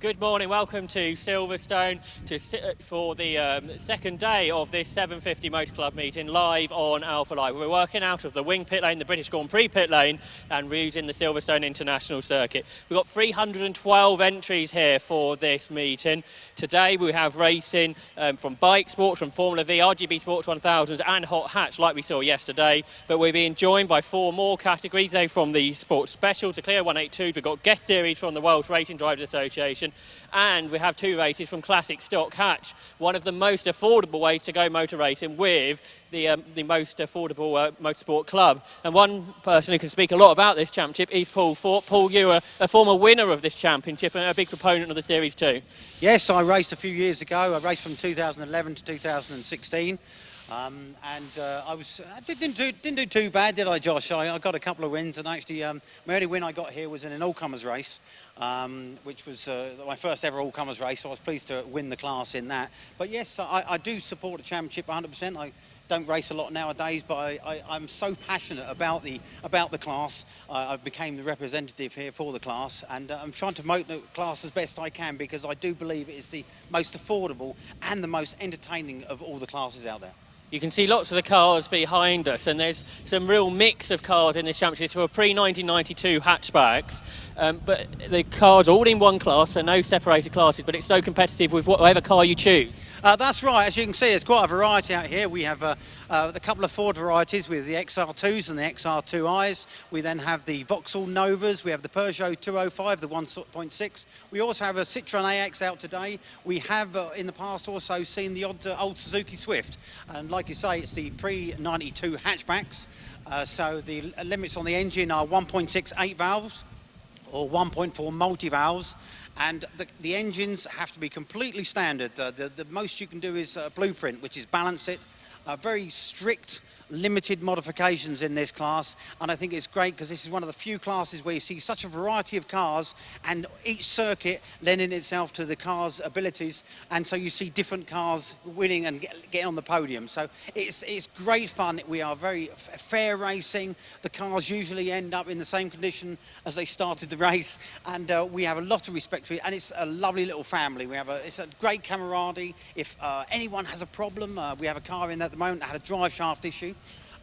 Good morning, welcome to Silverstone for the second day of this 750 Motor Club meeting live on Alpha Live. We're working out of the Wing pit lane, the British Grand Prix pit lane, and we're using the Silverstone International Circuit. We've got 312 entries here for this meeting. Today we have racing from bike sports, from Formula V, RGB Sports 1000s and Hot Hatch like we saw yesterday. But we're being joined by four more categories. They're from the Sports Specials, the Clear 182. We've got guest series from the Welsh Racing Drivers Association. And we have two races from Classic Stock Hatch, one of the most affordable ways to go motor racing with the most affordable motorsport club. And one person who can speak a lot about this championship is Paul Thorpe. Paul, you're a former winner of this championship and a big proponent of the series too. Yes, I raced a few years ago. I raced from 2011 to 2016. I didn't do too bad, did I, Josh? I got a couple of wins, and actually my only win I got here was in an all-comers race, which was my first ever all-comers race, so I was pleased to win the class in that. But yes, I do support the championship 100%. I don't race a lot nowadays, but I'm so passionate about the class. I became the representative here for the class, and I'm trying to promote the class as best I can, because I do believe it is the most affordable and the most entertaining of all the classes out there. You can see lots of the cars behind us, and there's some real mix of cars in this championship. It's for pre-1992 hatchbacks, but the cars are all in one class, so no separated classes, but it's so competitive with whatever car you choose. That's right. As you can see, there's quite a variety out here. We have a couple of Ford varieties with the XR2s and the XR2Is. We then have the Vauxhall Novas. We have the Peugeot 205, the 1.6. We also have a Citroën AX out today. We have in the past also seen the odd old Suzuki Swift. And like you say, it's the pre-92 hatchbacks. So the limits on the engine are 1.6 8 valves or 1.4 multi-valves. And the engines have to be completely standard. The most you can do is a blueprint, which is balance it. Very strict, limited modifications in this class, and I think it's great because this is one of the few classes where you see such a variety of cars, and each circuit lending itself to the car's abilities, and so you see different cars winning and getting on the podium. So it's great fun. We are very fair racing. The cars usually end up in the same condition as they started the race, and we have a lot of respect for it, and it's a lovely little family. It's a great camaraderie. If anyone has a problem, we have a car in at the moment that had a drive shaft issue,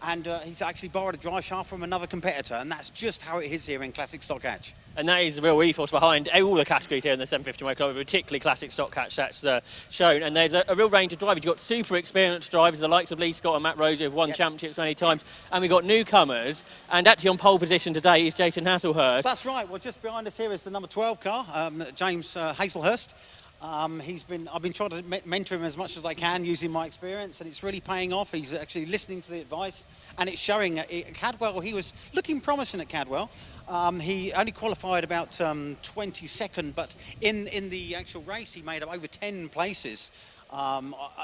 and he's actually borrowed a drive shaft from another competitor, and that's just how it is here in Classic Stock Hatch. And that is the real ethos behind all the categories here in the 750 Motor Club, particularly Classic Stock Hatch that's shown. And there's a real range of drivers. You've got super experienced drivers, the likes of Lee Scott and Matt Rosie, who've won championships many times. And we've got newcomers. And actually on pole position today is Jason Hasselhurst. That's right. Well, just behind us here is the number 12 car, James Hazelhurst. I've been trying to mentor him as much as I can using my experience, and it's really paying off. He's actually listening to the advice, and it's showing. At Cadwell, he was looking promising at Cadwell. He only qualified about 22nd, but in the actual race, he made up over 10 places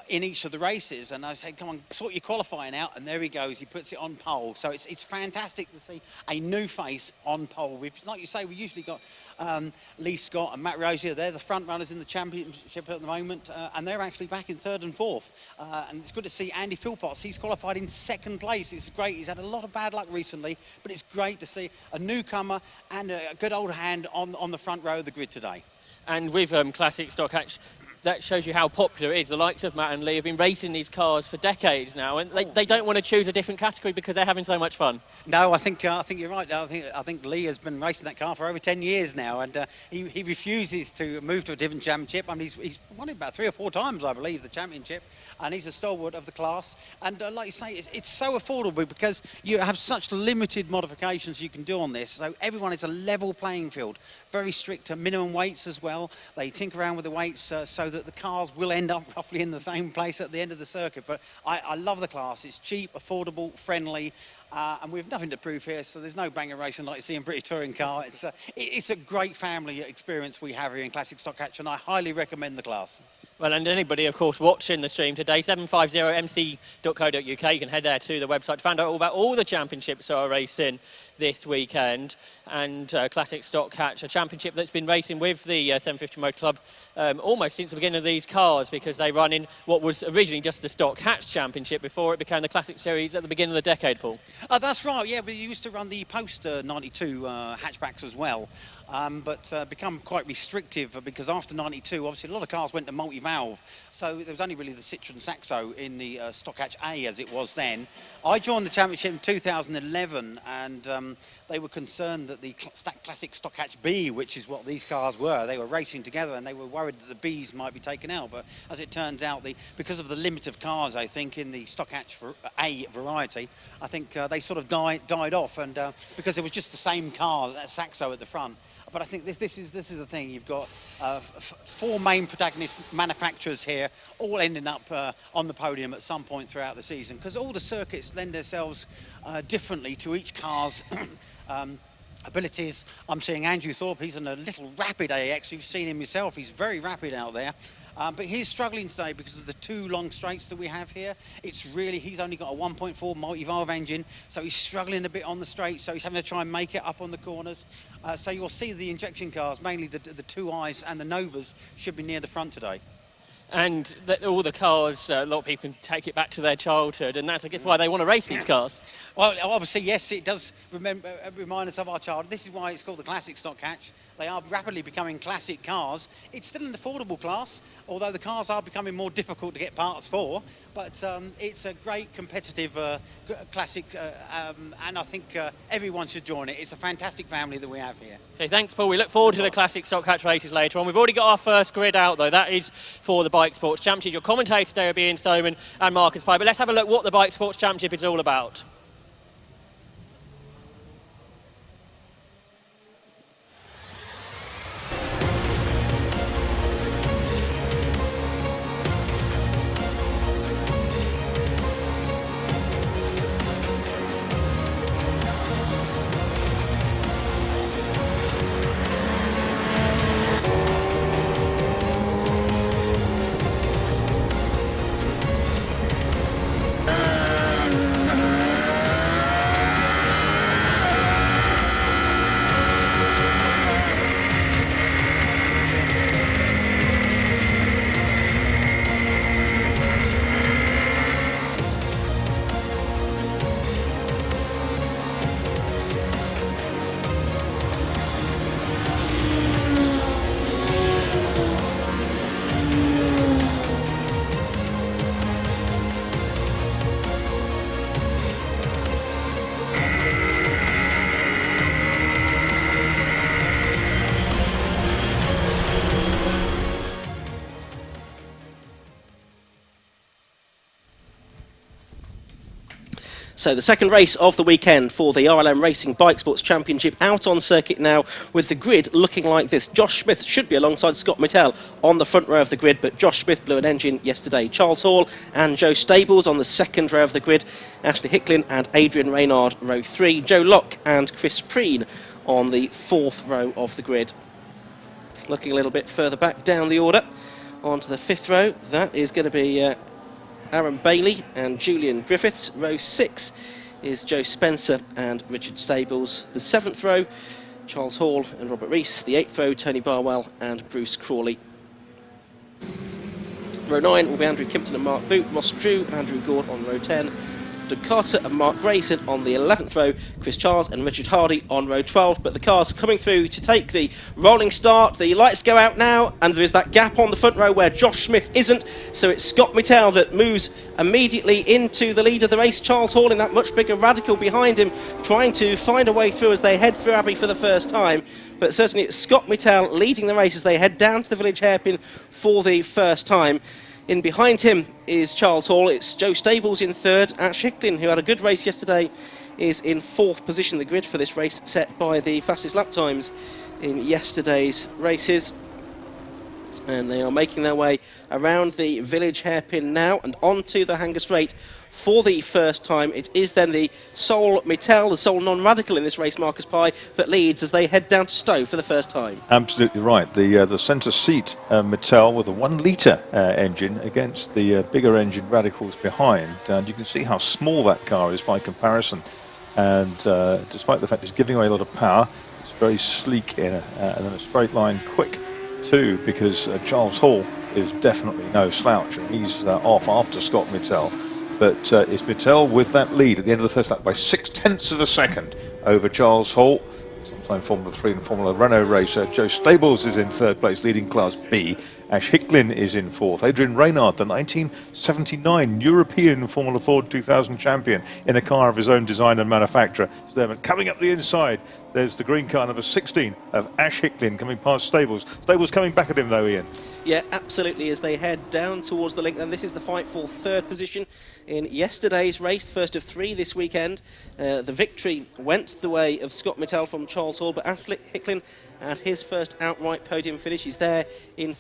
in each of the races. And I said, come on, sort your qualifying out, and there he goes. He puts it on pole. So it's fantastic to see a new face on pole. Like you say, we usually got Lee Scott and Matt Rosie. They're the front runners in the championship at the moment, and they're actually back in third and fourth. And it's good to see Andy Philpotts. He's qualified in second place. It's great. He's had a lot of bad luck recently, but it's great to see a newcomer and a good old hand on the front row of the grid today. And with Classic Stock Hatch, that shows you how popular it is. The likes of Matt and Lee have been racing these cars for decades now, and they don't want to choose a different category because they're having so much fun. No, I think you're right. I think Lee has been racing that car for over 10 years now, and he refuses to move to a different championship. I mean, he's won it about 3 or 4 times, I believe, the championship, and he's a stalwart of the class. And like you say, it's so affordable because you have such limited modifications you can do on this. So everyone is a level playing field. Very strict minimum weights as well. They tinker around with the weights so that the cars will end up roughly in the same place at the end of the circuit. But I love the class. It's cheap, affordable, friendly, and we have nothing to prove here, so there's no banger racing like you see in British Touring Car. It's a great family experience we have here in Classic Stock Hatch, and I highly recommend the class. Well, and anybody, of course, watching the stream today, 750mc.co.uk, you can head there to the website to find out all about all the championships that are racing this weekend. And Classic Stock Hatch, a championship that's been racing with the 750 Motor Club almost since the beginning of these cars, because they run in what was originally just the Stock Hatch Championship before it became the Classic Series at the beginning of the decade, Paul. That's right, yeah, we used to run the post-92 hatchbacks as well. but become quite restrictive because after 92, obviously a lot of cars went to multi-valve, so there was only really the Citroen Saxo in the Stock Hatch A as it was then. I joined the championship in 2011, and they were concerned that the classic Stock Hatch B, which is what these cars were, they were racing together, and they were worried that the Bs might be taken out. But as it turns out, because of the limit of cars, I think, in the Stock Hatch A variety, I think they sort of died off, and because it was just the same car, that Saxo at the front. But I think this is the thing. You've got 4 main protagonist manufacturers here, all ending up on the podium at some point throughout the season, because all the circuits lend themselves differently to each car's abilities. I'm seeing Andrew Thorpe. He's on a little rapid AX. You've seen him yourself. He's very rapid out there. But he's struggling today because of the 2 long straights that we have here. He's only got a 1.4 multi-valve engine, so he's struggling a bit on the straights, so he's having to try and make it up on the corners. So you'll see the injection cars, mainly the 2Is and the Novas, should be near the front today. And all the cars, a lot of people can take it back to their childhood, and that's, I guess, why they want to race these cars. Well, obviously, yes, it does remind us of our childhood. This is why it's called the Classic Stock Hatch. They are rapidly becoming classic cars. It's still an affordable class, although the cars are becoming more difficult to get parts for. But it's a great competitive classic, and I think everyone should join it. It's a fantastic family that we have here. Okay, thanks, Paul. We look forward to the Classic Stock Hatch races later on. We've already got our first grid out, though. That is for the Bike Sports Championship. Your commentators today will be Ian Stoneman and Marcus Pye. But let's have a look what the Bike Sports Championship is all about. So the second race of the weekend for the RLM Racing Bike Sports Championship out on circuit now, with the grid looking like this. Josh Smith should be alongside Scott Mittell on the front row of the grid, but Josh Smith blew an engine yesterday. Charles Hall and Joe Stables on the second row of the grid. Ashley Hicklin and Adrian Reynard row 3. Joe Locke and Chris Preen on the fourth row of the grid. Looking a little bit further back down the order, onto the fifth row, that is going to be Aaron Bailey and Julian Griffiths. Row 6 is Joe Spencer and Richard Stables. The 7th row, Charles Hall and Robert Rees. The 8th row, Tony Barwell and Bruce Crawley. Row 9 will be Andrew Kimpton and Mark Boot, Ross Drew, Andrew Gord on row 10. Doug Carter and Mark Grayson on the 11th row, Chris Charles and Richard Hardy on row 12. But the cars coming through to take the rolling start. The lights go out now, and there is that gap on the front row where Josh Smith isn't. So it's Scott Mittell that moves immediately into the lead of the race. Charles Hall in that much bigger Radical behind him, trying to find a way through as they head through Abbey for the first time. But certainly it's Scott Mittell leading the race as they head down to the village hairpin for the first time. In behind him is Charles Hall. It's Joe Stables in third. Ash Hicklin, who had a good race yesterday, is in fourth position. The grid for this race set by the fastest lap times in yesterday's races. And they are making their way around the village hairpin now and onto the Hanger Straight for the first time. It is then the sole Mittell, the sole non-radical in this race, Marcus Pye, that leads as they head down to Stowe for the first time. Absolutely right. The centre seat Mittell with a 1 litre engine against the bigger engine Radicals behind, and you can see how small that car is by comparison. And despite the fact it's giving away a lot of power, it's very sleek in a straight line, quick too, because Charles Hall is definitely no slouch, and he's off after Scott Mittell. But it's Mittell with that lead at the end of the first lap by 0.6 of a second over Charles Hall. Some full-time Formula 3 and Formula Renault racer. Joe Stables is in third place, leading Class B. Ash Hicklin is in fourth. Adrian Reynard, the 1979 European Formula Ford 2000 champion, in a car of his own design and manufacture, is there. But coming up the inside, there's the green car, number 16, of Ash Hicklin, coming past Stables. Stables coming back at him, though, Ian. Yeah, absolutely, as they head down towards the link. And this is the fight for third position in yesterday's race, first of three this weekend. The victory went the way of Scott Mittell from Charles Hall, but Ash Hicklin had his first outright podium finish. He's there in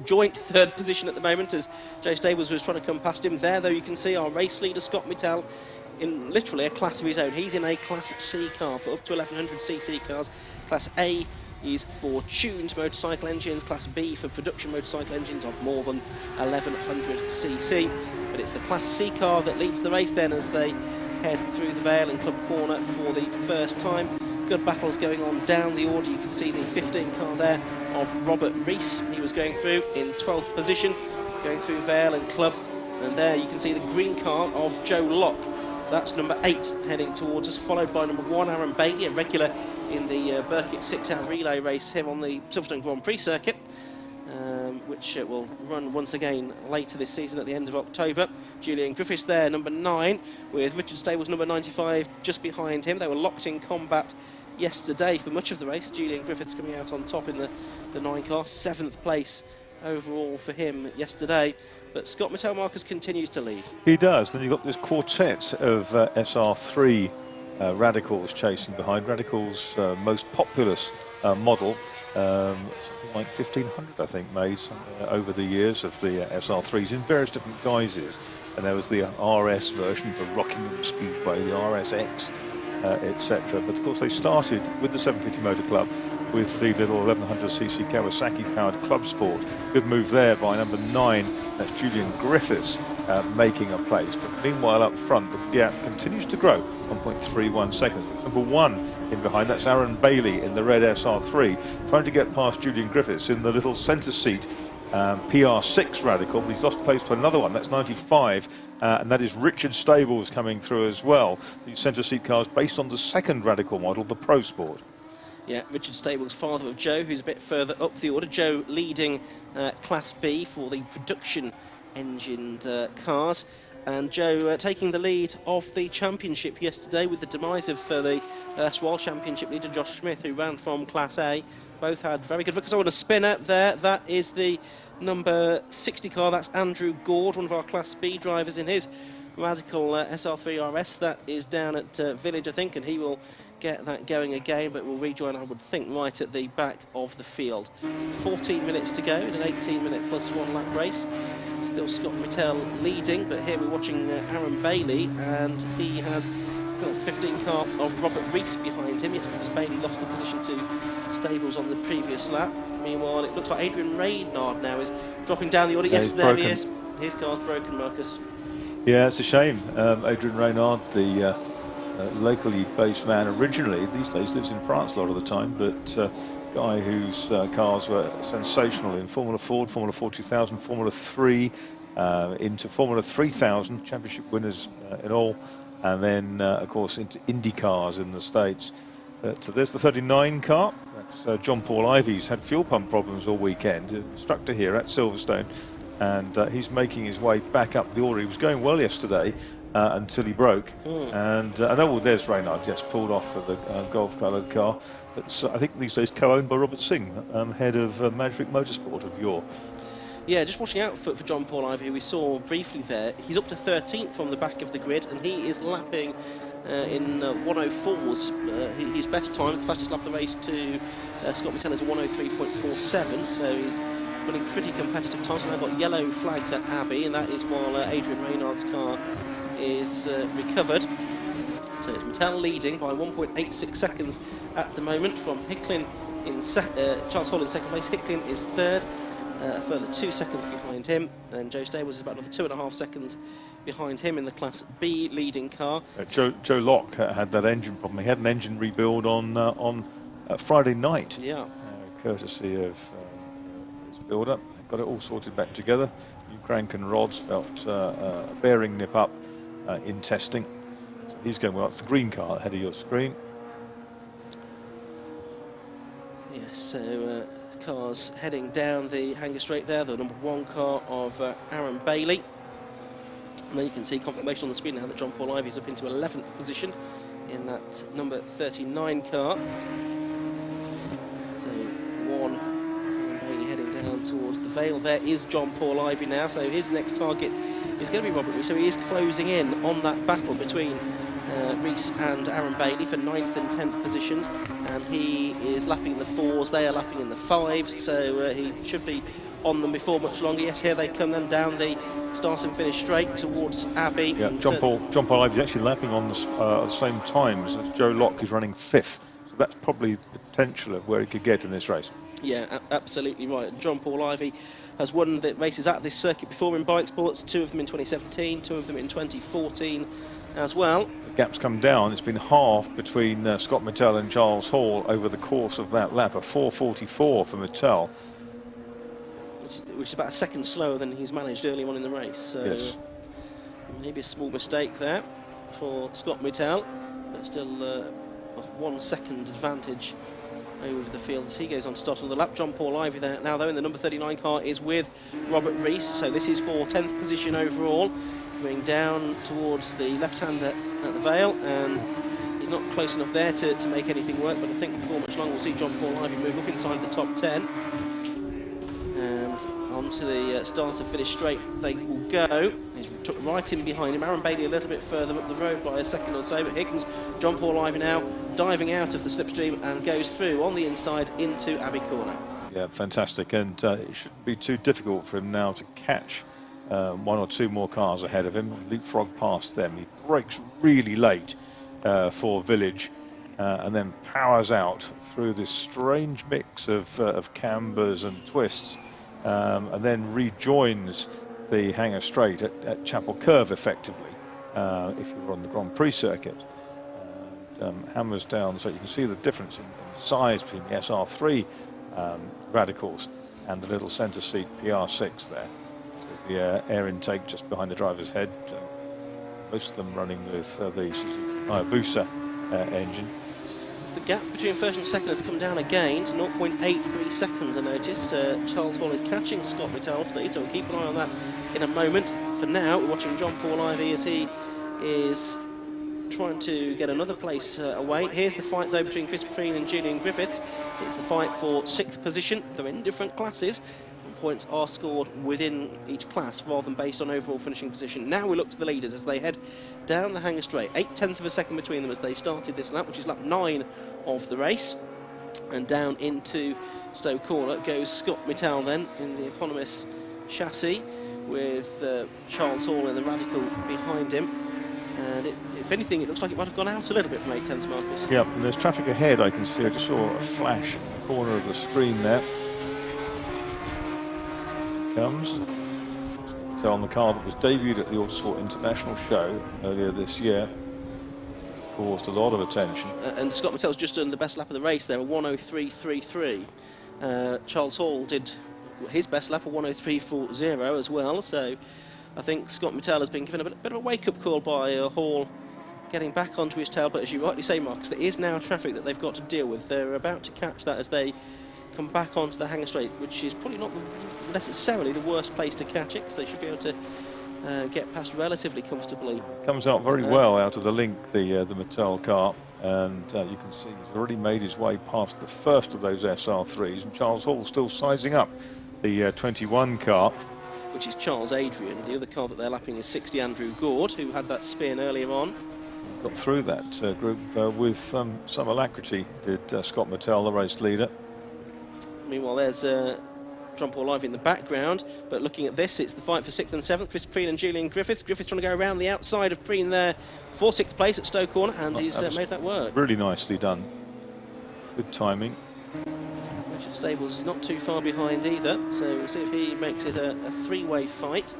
joint third position at the moment, as Joe Stables was trying to come past him. There, though, you can see our race leader, Scott Mittell, in literally a class of his own. He's in a Class C car for up to 1100cc cars. Class A is for tuned motorcycle engines, Class B for production motorcycle engines of more than 1100cc. But it's the Class C car that leads the race then, as they head through the Vale and Club Corner for the first time. Good battles going on down the order. You can see the 15 car there of Robert Rees. He was going through in 12th position, going through Vale and Club. And there you can see the green car of Joe Locke. That's number 8 heading towards us, followed by number 1, Aaron Bailey, a regular in the Burkitt 6-hour relay race here on the Silverstone Grand Prix circuit, which will run once again later this season at the end of October. Julian Griffiths there, number 9, with Richard Stables, number 95, just behind him. They were locked in combat yesterday for much of the race. Julian Griffiths coming out on top in the 9 car, 7th place overall for him yesterday. But Scott Mittell, Marcus, continues to lead. He does. Then you've got this quartet of SR3 Radicals chasing behind. Radicals' most populous model, something like 1,500, I think, made over the years of the SR3s in various different guises. And there was the RS version for Rockingham Speedway, the RSX, etc. But of course, they started with the 750 Motor Club with the little 1100cc Kawasaki-powered Club Sport. Good move there by number 9. That's Julian Griffiths making a place. But meanwhile, up front, the gap continues to grow, 1.31 seconds. It's number 1 in behind. That's Aaron Bailey in the red SR3, trying to get past Julian Griffiths in the little centre seat PR6 Radical. But he's lost place to another one. That's 95. And that is Richard Stables coming through as well. These centre seat cars based on the second Radical model, the Pro Sport. Yeah, Richard Stables, father of Joe, who's a bit further up the order. Joe leading Class B for the production engined cars. And Joe taking the lead of the championship yesterday with the demise of the erstwhile championship leader Josh Smith, who ran from Class A. Both had very good records. Oh, and a spinner there. That is the number 60 car. That's Andrew Gord, one of our Class B drivers in his Radical SR3 RS. That is down at Village, I think, and he will get that going again, but will rejoin, I would think, right at the back of the field. 14 minutes to go in an 18-minute plus 1 lap race. Still Scott Mittell leading, but here we're watching Aaron Bailey, and he has got the 15 car of Robert Rees behind him. Yes, because Bailey lost the position to Stables on the previous lap. Meanwhile, it looks like Adrian Reynard now is dropping down the order. Yeah, yes, there broken. he is. His car's broken, Marcus. Yeah, it's a shame. Adrian Reynard, the locally based man originally, these days lives in France a lot of the time, but guy whose cars were sensational in Formula Ford, Formula 4 2000, Formula 3, into Formula 3000, championship winners in all, and then, of course, into Indy cars in the States. So there's the 39 car. That's John Paul Ivey, who's had fuel pump problems all weekend, instructor here at Silverstone, and he's making his way back up the order. He was going well yesterday, until he broke. And oh, well, there's Reynard, just pulled off for the golf-coloured car. But I think these days co-owned by Robert Singh, head of Magic Motorsport of yore. Yeah, just watching out for John Paul Ivey, who we saw briefly there. He's up to 13th from the back of the grid, and he is lapping in 104s. His best time, the fastest lap of the race to Scott Mittell is 103.47, so he's running pretty competitive times. And they've got yellow flags at Abbey, and that is while Adrian Reynard's car is recovered. So it's Mittell leading by 1.86 seconds at the moment from Hicklin in Charles Hall in second place. Hicklin is third, a further 2 seconds behind him, and Joe Stables is about another 2.5 seconds behind him in the Class B leading car. Joe Locke had that engine problem. He had an engine rebuild on Friday night. Yeah. Courtesy of his build-up. Got it all sorted back together. New crank and rods, felt a bearing nip up in testing. So he's going well. It's the green car ahead of your screen. So cars heading down the hanger straight there, the number 1 car of Aaron Bailey. And then you can see confirmation on the screen now that John Paul Ivy is up into 11th position in that number 39 car. So 1, Aaron Bailey heading down towards the Vale. There is John Paul Ivy now, so his next target is going to be Robert Rees. So he is closing in on that battle between Rees and Aaron Bailey for 9th and 10th positions, and he is lapping the 4s, they are lapping in the 5s, so he should be on them before much longer. Yes, here they come then down the start and finish straight towards Abbey. Yeah, John Paul Ivy is actually lapping on the same times as Joe Locke, who's running 5th, so that's probably the potential of where he could get in this race. Yeah, absolutely right. John Paul Ivy has won the races at this circuit before in bike sports, 2 of them in 2017, 2 of them in 2014 as well. The gap's come down. It's been halved between Scott Mittell and Charles Hall over the course of that lap, a 4:44 for Mittell. Which is about a second slower than he's managed early on in the race. So yes. Maybe a small mistake there for Scott Mittell, but still 1 second advantage over the field as he goes on to start on the lap. John Paul Ivy there now, though, in the number 39 car is with Robert Rees, so this is for 10th position overall, going down towards the left-hander at the Vale, and he's not close enough there to make anything work, but I think before much longer we'll see John Paul Ivy move up inside the top 10, and onto the start and finish straight they will go. He's right in behind him, Aaron Bailey a little bit further up the road by a second or so, but here comes John Paul Ivy now, diving out of the slipstream and goes through on the inside into Abbey Corner. Yeah, fantastic, and it shouldn't be too difficult for him now to catch 1 or 2 more cars ahead of him, leapfrog past them. He brakes really late for Village and then powers out through this strange mix of cambers and twists, and then rejoins the hanger straight at Chapel Curve effectively, if you were on the Grand Prix circuit. Hammers down, so you can see the difference in size between the SR3 radicals and the little centre seat PR6 there, with the air intake just behind the driver's head, most of them running with the Suzuki Hayabusa engine. The gap between first and second has come down again to 0.83 seconds, I notice. Charles Hall is catching Scott Mittell off the lead, so we'll keep an eye on that in a moment. For now, we're watching John Paul Ivy as he is trying to get another place away. Here's the fight, though, between Chris Preen and Julian Griffiths. It's the fight for 6th position. They're in different classes, and points are scored within each class rather than based on overall finishing position. Now we look to the leaders as they head down the hanger straight. 0.8 of a second between them as they started this lap, which is lap 9 of the race. And down into Stowe Corner goes Scott Mittell then in the eponymous chassis, with Charles Hall in the Radical behind him. And if anything, it looks like it might have gone out a little bit from 0.8, Marcus. Yeah, and there's traffic ahead. I can see. I just saw a flash in the corner of the screen there. Here comes. So on the car that was debuted at the Autosport International show earlier this year, caused a lot of attention. And Scott Mittell's just done the best lap of the race there, a 1:03.33. Charles Hall did his best lap, a 1:03.40 as well. So I think Scott Mittell has been given a bit of a wake-up call by Hall getting back onto his tail, but as you rightly say, Marcus, there is now traffic that they've got to deal with. They're about to catch that as they come back onto the hanger straight, which is probably not necessarily the worst place to catch it, because they should be able to get past relatively comfortably. Comes out very well out of the link, the Mittell car, and you can see he's already made his way past the first of those SR3s, and Charles Hall still sizing up the 21 car, which is Charles Adrian. The other car that they're lapping is 60 Andrew Gord, who had that spin earlier on. Got through that group with some alacrity, did Scott Mittell, the race leader. Meanwhile, there's John Paul Ivy in the background, but looking at this, it's the fight for 6th and 7th, Chris Preen and Julian Griffiths. Griffiths trying to go around the outside of Preen there for 6th place at Stowe Corner, and he's made that work. Really nicely done. Good timing. Richard Stables is not too far behind either, so we'll see if he makes it a three-way fight.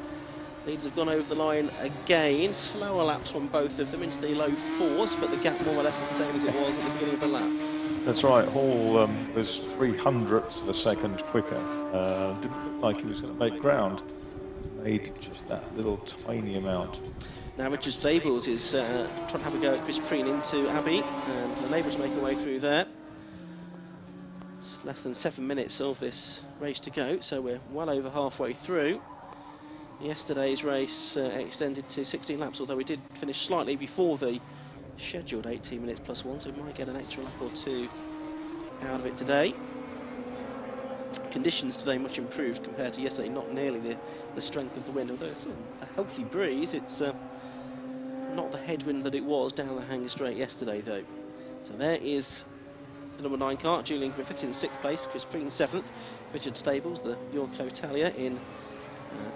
Leads have gone over the line again. Slower laps from both of them into the low 4s, but the gap more or less is the same as it was at the beginning of the lap. That's right. Hall was 0.03 of a second quicker. Didn't look like he was going to make ground. Made just that little tiny amount. Now Richard Stables is trying to have a go at Chris Preen into Abbey, and unable to make a way through there. It's less than 7 minutes of this race to go, so we're well over halfway through. Yesterday's race extended to 16 laps, although we did finish slightly before the scheduled 18 minutes plus 1, so we might get an extra lap or two out of it today. Conditions today much improved compared to yesterday, not nearly the strength of the wind, although it's a healthy breeze. It's not the headwind that it was down the Hanger Straight yesterday, though. So there is the number 9 car, Julian Griffiths in 6th place, Chris Preen 7th, Richard Stables, the Yorko Italia, in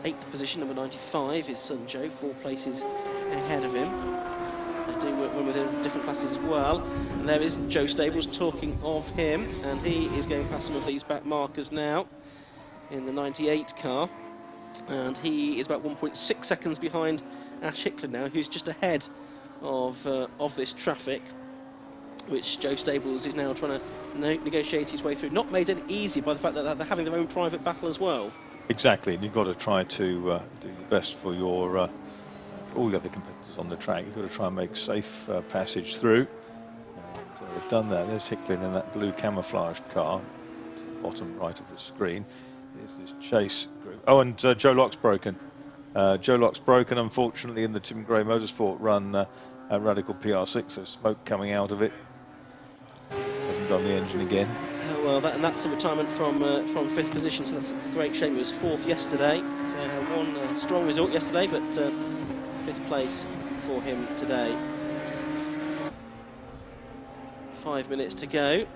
8th position, number 95, his son Joe, 4 places ahead of him. They do win within different classes as well. And there is Joe Stables talking of him, and he is going past some of these back markers now in the 98 car. And he is about 1.6 seconds behind Ash Hicklin now, who's just ahead of this traffic, which Joe Stables is now trying to negotiate his way through. Not made any easier by the fact that they're having their own private battle as well. Exactly, and you've got to try to do your best for your for all the other competitors on the track. You've got to try and make safe passage through. And they've done that. There's Hicklin in that blue camouflaged car, to the bottom right of the screen. Here's this chase group. Oh, and Joe Lock's broken. Joe Lock's broken, unfortunately, in the Tim Gray Motorsport run at Radical PR6. There's smoke coming out of it. Hasn't done the engine again. Well, that's a retirement from 5th position, so that's a great shame. It was 4th yesterday, so one strong result yesterday, but 5th place for him today. 5 minutes to go.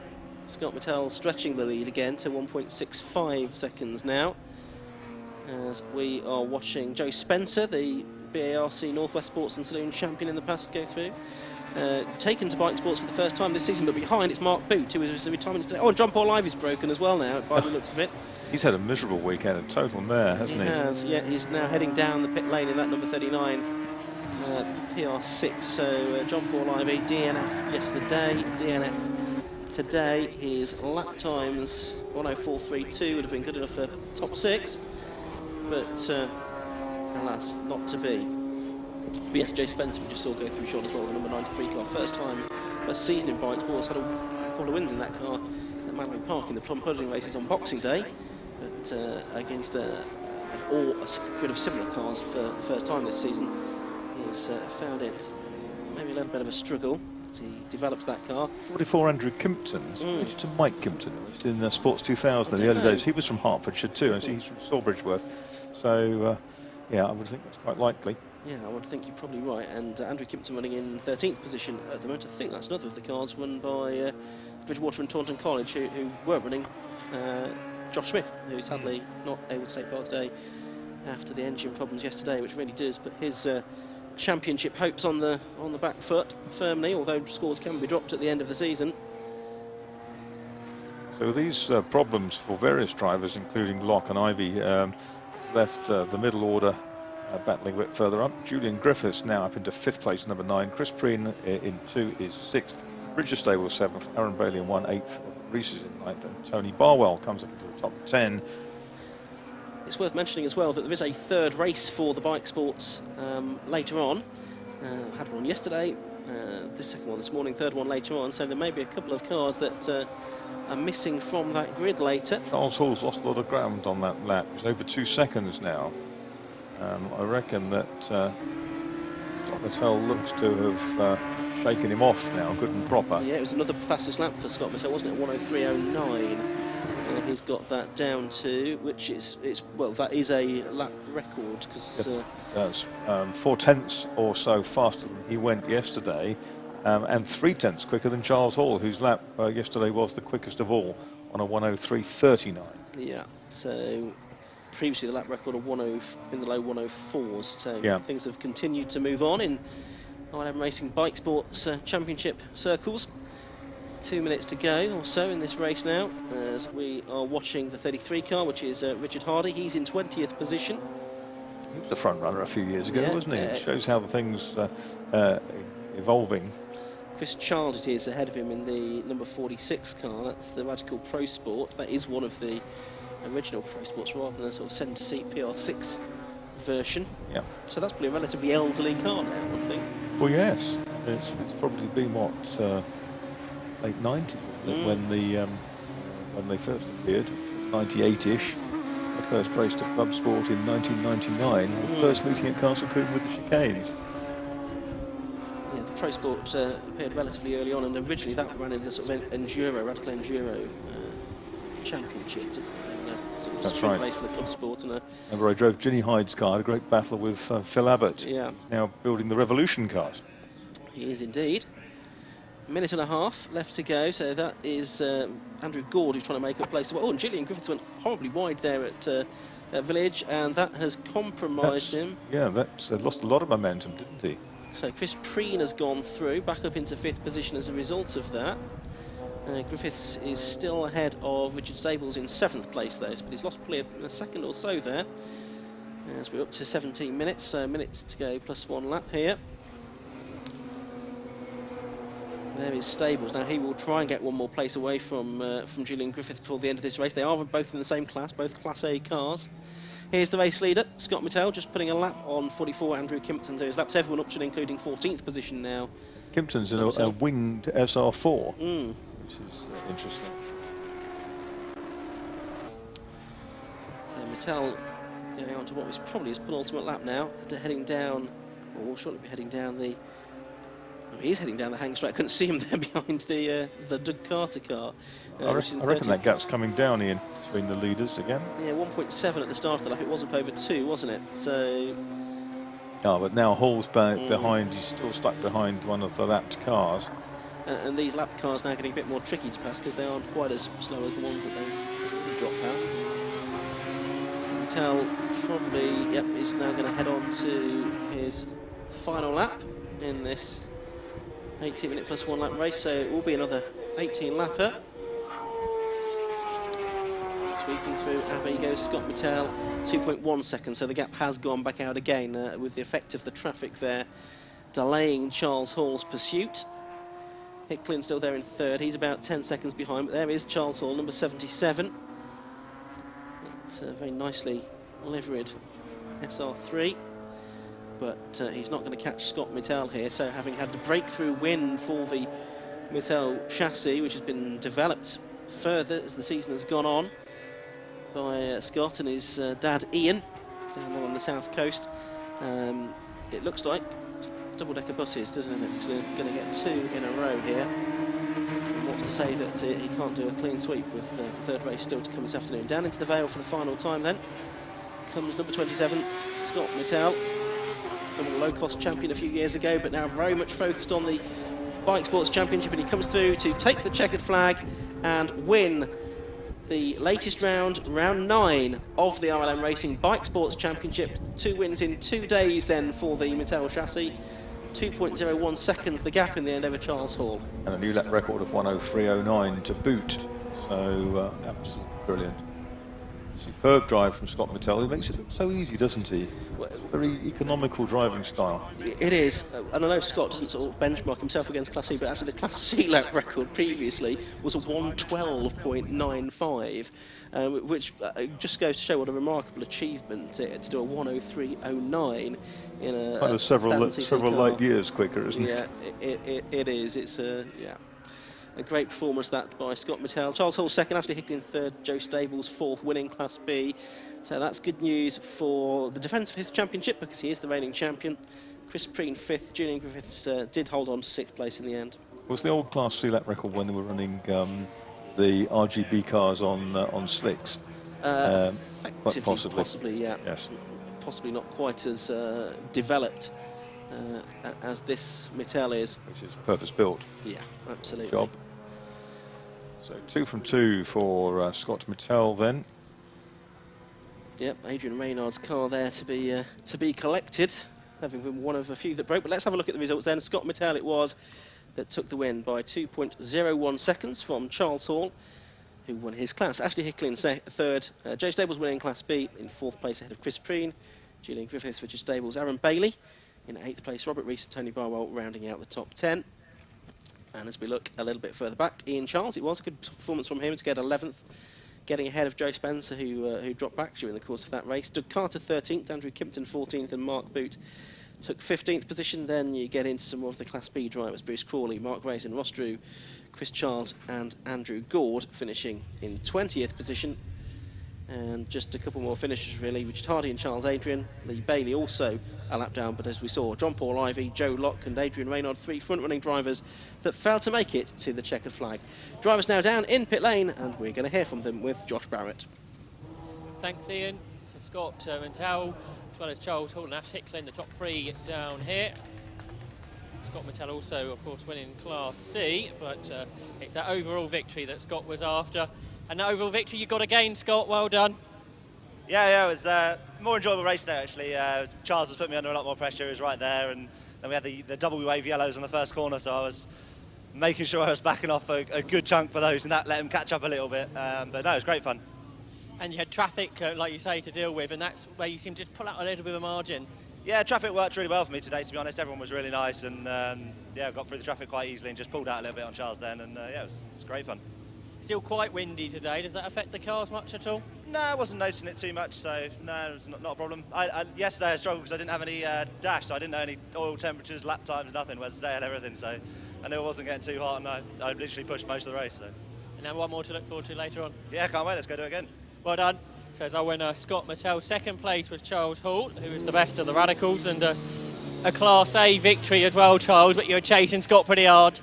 Scott Mattel stretching the lead again to 1.65 seconds now, as we are watching Joe Spencer, the BARC Northwest Sports and Saloon champion in the past, go through. Taken to bike sports for the first time this season, but behind it's Mark Boot, who is a retirement today. Oh, and John Paul Ivy's broken as well now, by the looks of it. He's had a miserable weekend, a total mare, hasn't he? He has, yeah. He's now heading down the pit lane in that number 39 PR6. So John Paul Ivy, DNF yesterday, DNF today. His lap times 1:04.32 would have been good enough for top 6, but alas, not to be. But yes, Jay Spencer, we just saw go through short as well, the number 93 car. First season in bike sports, had a couple of wins in that car at Mallory Park in the Plum Pudding races on Boxing Day, but against a grid of similar cars for the first time this season. He's found it maybe a little bit of a struggle as he develops that car. 44 Andrew Kimpton, to Mike Kimpton, who's in Sports 2000 in the early days. He was from Hertfordshire too, and he's from Sawbridgeworth. So, yeah, I would think that's quite likely. Yeah, I would think you're probably right. And Andrew Kimpton running in 13th position at the moment. I think that's another of the cars run by Bridgewater and Taunton College, who were running Josh Smith, who's sadly not able to take part today after the engine problems yesterday, which really does put his championship hopes on the back foot firmly, although scores can be dropped at the end of the season. So these problems for various drivers, including Locke and Ivy, left the middle order battling a bit further up. Julian Griffiths now up into 5th place, number 9. Chris Preen in 2 is 6th. Richard Stable 7th. Aaron Bailey in 1, 8th. Reese is in 9th. And Tony Barwell comes up into the top 10. It's worth mentioning as well that there is a 3rd race for the bike sports later on. Had one yesterday, this 2nd one this morning, 3rd one later on. So there may be a couple of cars that are missing from that grid later. Charles Hall's lost a lot of ground on that lap. He's over 2 seconds now. I reckon that Mattel looks to have shaken him off now, good and proper. Yeah, it was another fastest lap for Scott Mattel, wasn't it? 1:03.09. He's got that down to, which is well, that is a lap record, because that's 4/10 or so faster than he went yesterday, and 3/10 quicker than Charles Hall, whose lap yesterday was the quickest of all on a 1:03.39. Yeah, so previously the lap record of 10 in the low 1:04s. So yeah, things have continued to move on in ILM Racing Bike Sports Championship circles. 2 minutes to go or so in this race now, as we are watching the 33 car, which is Richard Hardy. He's in 20th position. He was the front runner a few years ago, wasn't he? It shows how the things evolving. Chris Child it is ahead of him in the number 46 car. That's the Radical Pro Sport. That is one of the original Pro Sports rather than a sort of centre seat PR6 version. Yeah. So that's probably a relatively elderly car now, I think. Well, yes. It's probably been what, late 90s when the when they first appeared, 98-ish. The first race to club sport in 1999, the first meeting at Castle Combe with the chicanes. Yeah, the Pro Sport appeared relatively early on, and originally that ran in a sort of radical enduro championship. Sort of That's right. race for the club sport. And remember, I drove Ginny Hyde's car, had a great battle with Phil Abbott. Yeah. Now building the Revolution cars. He is indeed. A minute and a half left to go, so that is Andrew Gord who's trying to make up place. Oh, and Gillian Griffiths went horribly wide there at Village, and that has compromised him. Yeah, that's lost a lot of momentum, didn't he? So Chris Preen has gone through, back up into 5th position as a result of that. Griffiths is still ahead of Richard Stables in 7th place though, but he's lost probably a second or so there. As we're up to 17 minutes, so minutes to go plus 1 lap here. There is Stables. Now he will try and get one more place away from Julian Griffiths before the end of this race. They are both in the same class, both Class A cars. Here's the race leader, Scott Mittell, just putting a lap on 44, Andrew Kimpton. So he's lapped everyone up to including 14th position now. Kimpton's in a winged SR4, which is interesting. So Mittell going on to what was probably his penultimate lap now, heading down, or will shortly be heading down the... Oh, he's heading down the hang straight. I couldn't see him there behind the Doug Carter car. I reckon that gap's coming down, Ian, between the leaders again. Yeah, 1.7 at the start of the lap. It was up over 2, wasn't it? So... Oh, but now Hall's behind, he's still stuck behind one of the lapped cars. And these lap cars now getting a bit more tricky to pass because they aren't quite as slow as the ones that they drop past. Mittell probably, yep, is now going to head on to his final lap in this 18-minute plus 1 lap race, so it will be another 18-lapper. Sweeping through Abbey goes Scott Mittell, 2.1 seconds, so the gap has gone back out again with the effect of the traffic there delaying Charles Hall's pursuit. Hicklin still there in 3rd, he's about 10 seconds behind, but there is Charles Hall, number 77. It's a very nicely liveried SR3, but he's not going to catch Scott Mittell here, so having had the breakthrough win for the Mittell chassis, which has been developed further as the season has gone on by Scott and his dad Ian down there on the south coast. It looks like double-decker buses, doesn't it? Because they're going to get 2 in a row here. And what's to say that he can't do a clean sweep with the 3rd race still to come this afternoon. Down into the Vale for the final time then comes number 27, Scott Mittell. Double low-cost champion a few years ago, but now very much focused on the Bike Sports Championship, and he comes through to take the checkered flag and win the latest round, round 9 of the RLM Racing Bike Sports Championship. 2 wins in 2 days then for the Mittell chassis. 2.01 seconds the gap in the end over Charles Hall. And a new lap record of 1:03.09 to boot. So absolutely brilliant. Superb drive from Scott Mittell. He makes it look so easy, doesn't he? Very economical driving style. It is, and I know Scott doesn't sort of benchmark himself against Class C, but actually the Class C lap record previously was a 1:12.95, which just goes to show what a remarkable achievement to do a 1:03.09 in a kind of several light years quicker, isn't it? Yeah, it is. It's a great performance that by Scott Mittell. Charles Hall 2nd, Ashley Hicklin 3rd, Joe Stables 4th, winning Class B. So that's good news for the defence of his championship because he is the reigning champion. Chris Preen 5th, Julian Griffiths did hold on to 6th place in the end. Was the old Class C lap record when they were running the RGB cars on slicks? Quite possibly, yeah. Yes. Possibly not quite as developed as this Mittell is. Which is purpose-built. Yeah, absolutely. Job. So 2 from 2 for Scott Mittell then. Yep, Adrian Reynard's car there to be collected, having been one of a few that broke. But let's have a look at the results then. Scott Mittell it was that took the win by 2.01 seconds from Charles Hall, who won his class. Ashley Hicklin 3rd, Joe Stables winning Class B in 4th place ahead of Chris Preen, Julian Griffiths, Richard Stables, Aaron Bailey in 8th place, Robert Rees and Tony Barwell rounding out the top 10. And as we look a little bit further back, Ian Charles, it was a good performance from him to get 11th, getting ahead of Joe Spencer, who dropped back during the course of that race. Doug Carter 13th, Andrew Kimpton 14th, and Mark Boot took 15th position. Then you get into some more of the Class B drivers: Bruce Crawley, Mark Raisin, Ross Drew, Chris Charles and Andrew Gord finishing in 20th position. And just a couple more finishers really, Richard Hardy and Charles Adrian. Lee Bailey also a lap down, but as we saw, John Paul Ivy, Joe Locke and Adrian Raynaud, 3 front-running drivers that failed to make it to the checkered flag. Drivers now down in pit lane, and we're going to hear from them with Josh Barrett. Thanks, Ian. To Scott Mattel, as well as Charles Hall and Ash Hicklin, the top 3 down here. Scott Mattel also, of course, winning Class C, but it's that overall victory that Scott was after. And that overall victory you got again, Scott. Well done. Yeah, it was a more enjoyable race there, actually. Charles has put me under a lot more pressure. He was right there, and then we had the double wave yellows on the first corner, so I was making sure I was backing off a good chunk for those, and that let him catch up a little bit. But no, it was great fun. And you had traffic, like you say, to deal with, and that's where you seem to pull out a little bit of a margin. Yeah, traffic worked really well for me today, to be honest. Everyone was really nice, and yeah, I got through the traffic quite easily and just pulled out a little bit on Charles then, and yeah, it was great fun. Still quite windy today. Does that affect the cars much at all? No, I wasn't noticing it too much, so no, it's not a problem. Yesterday I struggled because I didn't have any dash, so I didn't know any oil temperatures, lap times, nothing, whereas today I had everything, so I knew it wasn't getting too hot, and I literally pushed most of the race. So. And now one more to look forward to later on. Yeah, can't wait, let's go do it again. Well done. So as our winner, Scott Mattel. Second place was Charles Hall, who was the best of the Radicals, and a Class A victory as well, Charles, but you were chasing Scott pretty hard.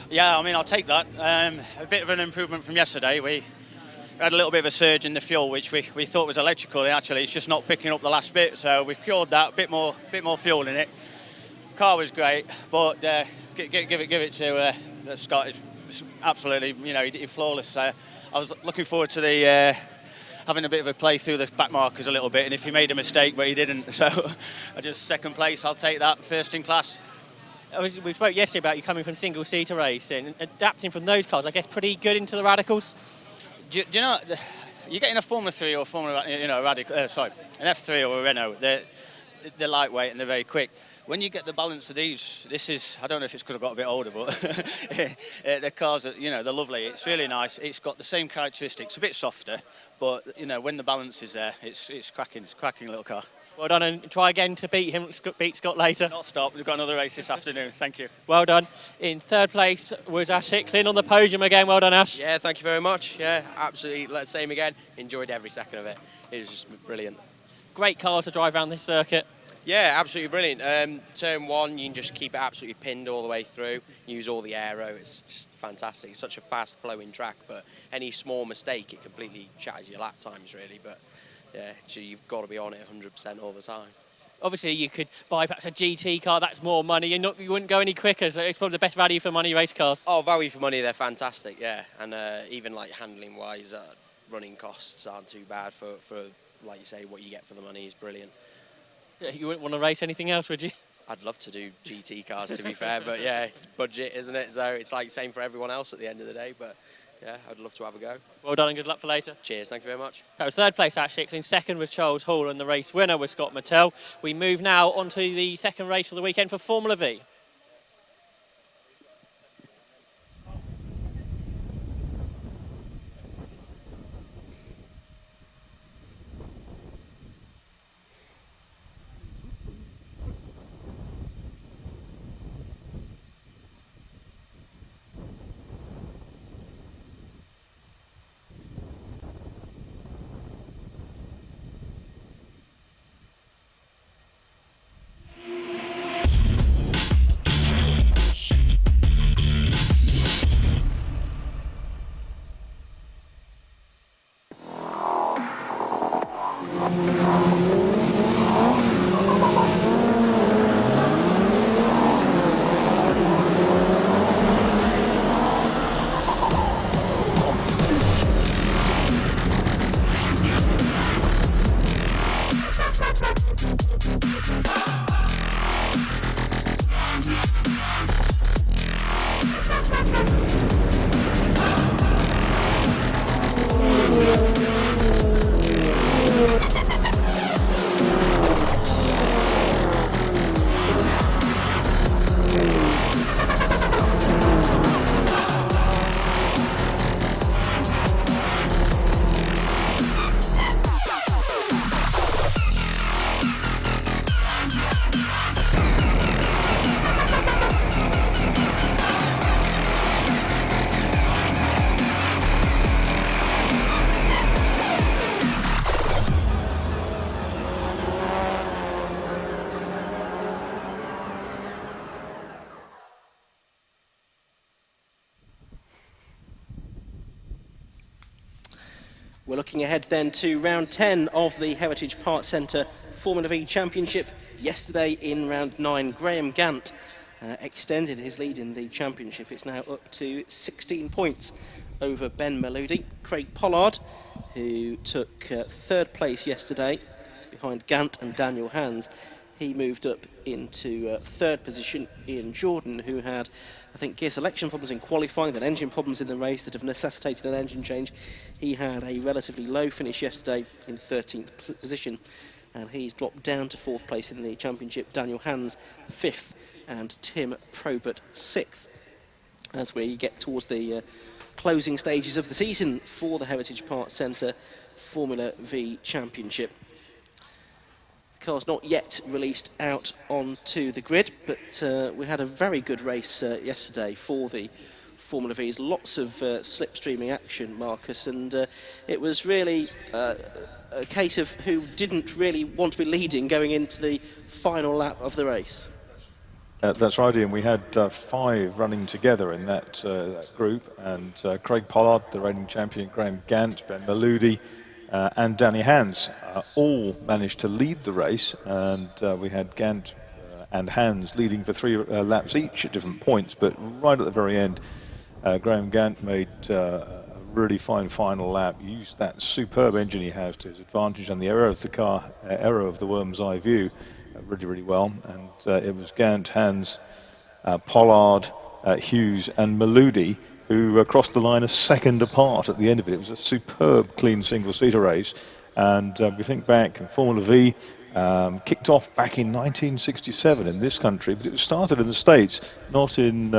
Yeah, I mean, I'll take that. A bit of an improvement from yesterday. We had a little bit of a surge in the fuel, which we thought was electrical. Actually, it's just not picking up the last bit, so we cured that. A bit more fuel in it. Car was great, but give it to Scott. It's absolutely, he flawless. I was looking forward to the having a bit of a play through the back markers a little bit, and if he made a mistake, but he didn't. So I just second place. I'll take that. First in class. We spoke yesterday about you coming from single-seater racing and adapting from those cars, I guess, pretty good into the Radicals. Do you know, you get in a Formula 3 or Formula, an F3 or a Renault, they're lightweight and they're very quick. When you get the balance of these, I don't know if it's because I've got a bit older, but the cars, they're lovely. It's really nice. It's got the same characteristics, a bit softer, but, when the balance is there, it's cracking. It's a cracking little car. Well done, and try again to beat Scott later. Not stop. We've got another race this afternoon. Thank you. Well done. In third place was Ash Hicklin on the podium again. Well done, Ash. Yeah, thank you very much. Yeah, absolutely. Same again. Enjoyed every second of it. It was just brilliant. Great car to drive around this circuit. Yeah, absolutely brilliant. Turn 1, you can just keep it absolutely pinned all the way through. Use all the aero. It's just fantastic. It's such a fast-flowing track, but any small mistake, it completely shatters your lap times, really. But yeah, so you've got to be on it 100% all the time. Obviously, you could buy perhaps a GT car. That's more money. You wouldn't go any quicker, so it's probably the best value for money race cars. Oh, value for money, they're fantastic, yeah. And even like handling-wise, running costs aren't too bad for, like you say, what you get for the money is brilliant. You wouldn't want to race anything else, would you? I'd love to do GT cars, to be fair, but yeah, budget, isn't it? So it's like the same for everyone else at the end of the day, but yeah, I'd love to have a go. Well done and good luck for later. Cheers, thank you very much. That was third place, Ash Hicklin. Second was Charles Hall, and the race winner was Scott Mattel. We move now on to the second race of the weekend for Formula V. We're looking ahead then to round 10 of the Heritage Park Centre Formula V Championship. Yesterday in round 9, Graham Gant extended his lead in the championship. It's now up to 16 points over Ben Melody. Craig Pollard, who took third place yesterday behind Gant and Daniel Hans, he moved up into third position. Ian Jordan, who had, I think, gear selection problems in qualifying, then engine problems in the race that have necessitated an engine change. He had a relatively low finish yesterday in 13th position, and he's dropped down to fourth place in the championship. Daniel Hans, fifth, and Tim Probert, sixth, as we get towards the closing stages of the season for the Heritage Park Centre Formula V Championship. Car's not yet released out onto the grid, but we had a very good race yesterday for the Formula V's. Lots of slipstreaming action, Marcus, and it was really a case of who didn't really want to be leading going into the final lap of the race. That's right, Ian. We had 5 running together in that group, and Craig Pollard, the reigning champion, Graham Gant, Ben Melody, and Danny Hans all managed to lead the race, and we had Gant and Hans leading for 3 laps each at different points, but right at the very end, Graham Gant made a really fine final lap, used that superb engine he has to his advantage, and the error of the car, error of the worm's eye view, really, really well, and it was Gant, Hans, Pollard, Hughes and Melody who crossed the line a second apart at the end of it. It was a superb, clean single-seater race. And we think back, Formula V kicked off back in 1967 in this country, but it was started in the States, not in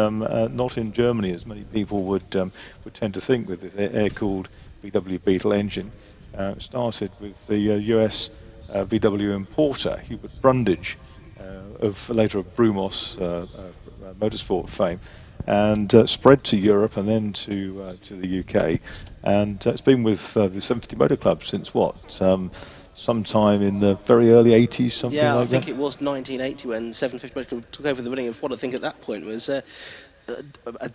Germany, as many people would tend to think, with the air-cooled VW Beetle engine. It started with the US VW importer, Hubert Brundage, later of Brumos motorsport fame, and spread to Europe and then to the UK, and it's been with the 750 Motor Club since what? Sometime in the very early 80s, something like that? Yeah, I think it was 1980 when 750 Motor Club took over the running of what I think at that point was a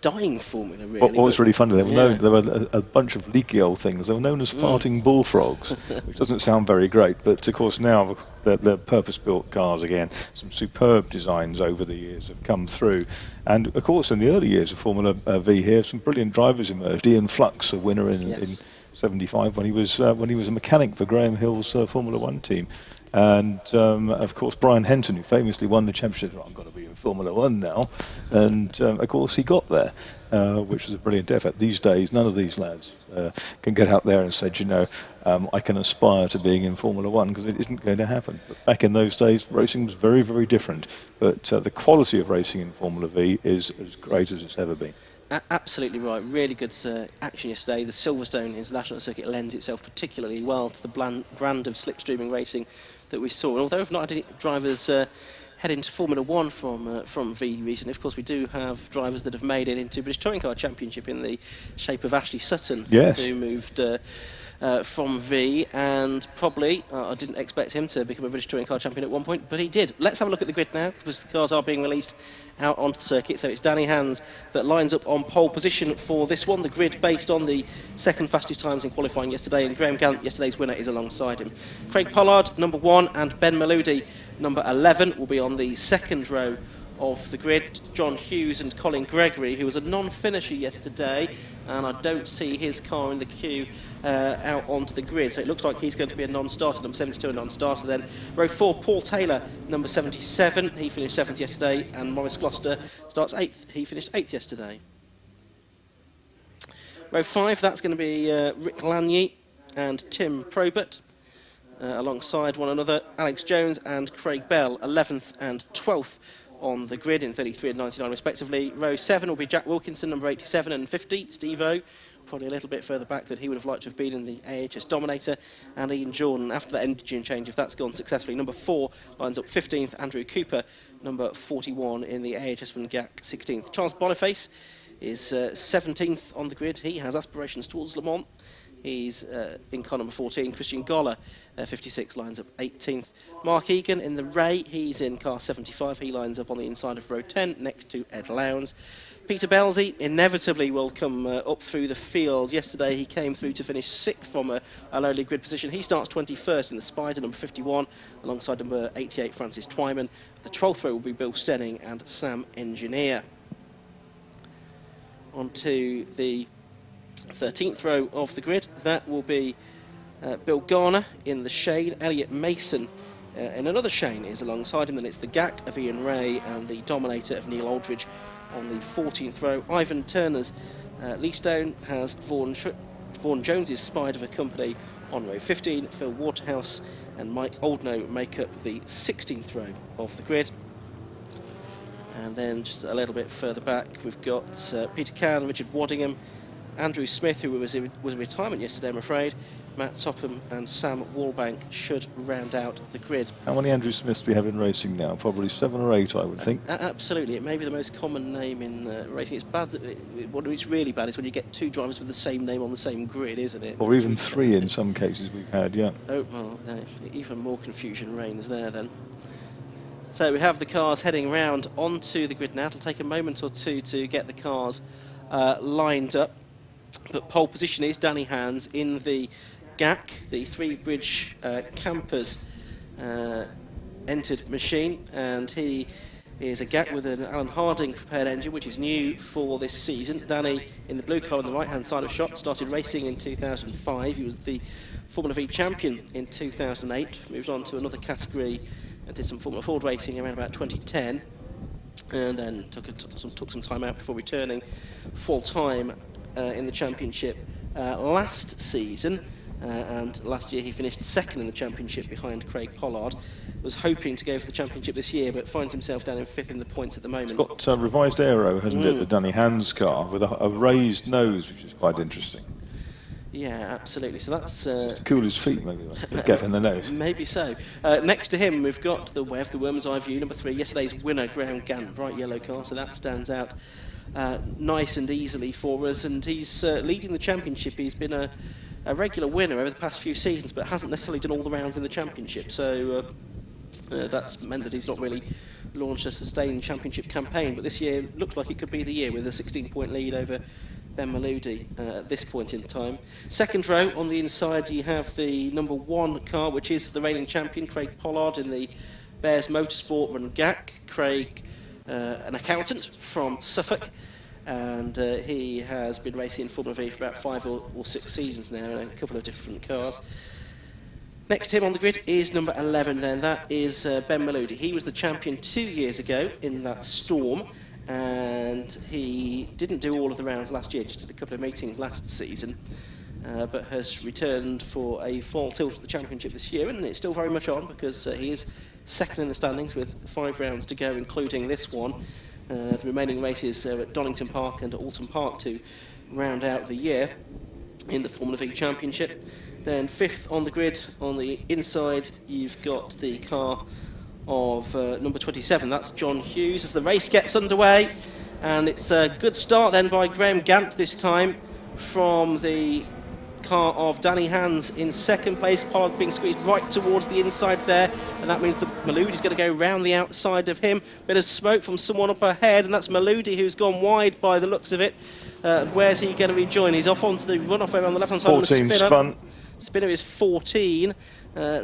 dying formula, really. What was really funny, they were known, there were a bunch of leaky old things. They were known as farting bullfrogs, which doesn't sound very great, but of course now they're purpose-built cars again. Some superb designs over the years have come through, and of course in the early years of Formula V here, some brilliant drivers emerged. Ian Flux, a winner in 75 when he was a mechanic for Graham Hill's Formula One team. And of course Brian Henton, who famously won the championship, I've got to be in Formula One now, and of course he got there, which was a brilliant effort. These days none of these lads can get out there and say, you know, I can aspire to being in Formula One, because it isn't going to happen. But back in those days racing was very, very different, but the quality of racing in Formula V is as great as it's ever been. Absolutely right, really good action yesterday. The Silverstone International Circuit lends itself particularly well to the brand of slipstreaming racing that we saw. And although we've not had any drivers head into Formula One from V recently, of course we do have drivers that have made it into British Touring Car Championship in the shape of Ashley Sutton, who moved from V, and probably I didn't expect him to become a British Touring Car Champion at one point, but he did. Let's have a look at the grid now, because the cars are being released out onto the circuit. So it's Danny Hans that lines up on pole position for this one. The grid based on the second fastest times in qualifying yesterday, and Graham Gant, yesterday's winner, is alongside him. Craig Pollard, number 1, and Ben Melody, number 11, will be on the second row of the grid. John Hughes and Colin Gregory, who was a non-finisher yesterday, and I don't see his car in the queue out onto the grid, so it looks like he's going to be a non-starter. Number 72, a non-starter. Then row 4, Paul Taylor, number 77, he finished 7th yesterday, and Maurice Gloucester starts 8th, he finished 8th yesterday. Row 5, that's going to be Rick Lanier and Tim Probert, alongside one another, Alex Jones and Craig Bell, 11th and 12th on the grid in 33 and 99 respectively. Row 7 will be Jack Wilkinson, number 87 and 50, Steve-O, probably a little bit further back than he would have liked to have been in the AHS Dominator, and Ian Jordan after that engine change, if that's gone successfully. Number 4 lines up 15th, Andrew Cooper, number 41 in the AHS Van Gack, 16th. Charles Boniface is 17th on the grid. He has aspirations towards Le Mans. He's in car number 14. Christian Goller, 56, lines up 18th. Mark Egan in the Ray, he's in car 75. He lines up on the inside of row 10 next to Ed Lowndes. Peter Belsey inevitably will come up through the field. Yesterday he came through to finish 6th from a lowly grid position. He starts 21st in the Spider, number 51, alongside number 88, Francis Twyman. The 12th row will be Bill Stenning and Sam Engineer. On to the 13th row of the grid. That will be Bill Garner in the Shane. Elliot Mason in another Shane is alongside him. Then it's the GAC of Ian Ray and the Dominator of Neil Aldridge on the 14th row. Ivan Turner's Leastone has Vaughan Jones's Spider for company on row 15. Phil Waterhouse and Mike Oldknow make up the 16th row of the grid. And then just a little bit further back, we've got Peter Cowan, Richard Waddingham, Andrew Smith, who was in retirement yesterday, I'm afraid. Matt Topham and Sam Wallbank should round out the grid. How many Andrew Smiths do we have in racing now? Probably 7 or 8, I would think. Absolutely. It may be the most common name in racing. It's bad. What it's really bad is when you get 2 drivers with the same name on the same grid, isn't it? Or even 3 in some cases we've had, yeah. Oh, well, even more confusion reigns there then. So we have the cars heading round onto the grid now. It'll take a moment or two to get the cars lined up. But pole position is Danny Hands in the GAC, the 3-bridge campers entered machine, and he is a GAC with an Alan Harding prepared engine, which is new for this season. Danny in the blue car on the right hand side of shot, started racing in 2005. He was the Formula V champion in 2008, moved on to another category and did some Formula Ford racing around about 2010, and then took some time out before returning full time in the championship last season. And last year he finished 2nd in the championship behind Craig Pollard. Was hoping to go for the championship this year, but finds himself down in 5th in the points at the moment. It's got revised aero, hasn't it, the Danny Hands car, with a raised nose, which is quite interesting. Yeah, absolutely. So that's to cool his feet, maybe, like, gap in the nose. Maybe so. Next to him, we've got the Wev, the Worm's Eye View, number 3. Yesterday's winner, Graham Gant, bright yellow car, so that stands out nice and easily for us. And he's leading the championship. He's been a regular winner over the past few seasons, but hasn't necessarily done all the rounds in the championship. So that's meant that he's not really launched a sustained championship campaign. But this year looked like it could be the year with a 16-point lead over Ben Maludi at this point in time. Second row on the inside, you have the number 1 car, which is the reigning champion, Craig Pollard, in the Bears Motorsport Run GAC. Craig, an accountant from Suffolk, and he has been racing in Formula V for about 5 or 6 seasons now in a couple of different cars. Next to him on the grid is number 11 then, that is Ben Maludi. He was the champion 2 years ago in that Storm, and he didn't do all of the rounds last year, just did a couple of meetings last season, but has returned for a fall tilt at the championship this year, and it's still very much on because he is 2nd in the standings with 5 rounds to go, including this one. The remaining races are at Donington Park and at Alton Park to round out the year in the Formula V Championship. Then 5th on the grid, on the inside, you've got the car of number 27, that's John Hughes, as the race gets underway. And it's a good start then by Graham Gant this time from the car of Danny Hands in 2nd place. Pollard being squeezed right towards the inside there, and that means that Maludi's going to go round the outside of him. Bit of smoke from someone up ahead, and that's Maludi, who's gone wide by the looks of it. Where's he going to rejoin? He's off onto the runoff over on the left-hand side. 14 spun. Spinner is 14.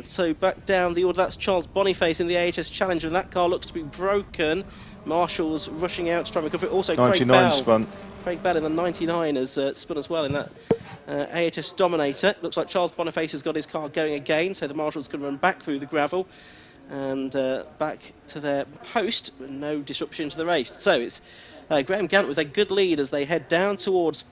So back down the order, that's Charles Boniface in the AHS Challenger, and that car looks to be broken. Marshall's rushing out to try and recover it. Also, 99 spun. Craig Bell in the 99 has spun as well in that AHS Dominator. Looks like Charles Boniface has got his car going again, so the Marshals can run back through the gravel and back to their post with no disruption to the race. So it's Graham Gant with a good lead as they head down towards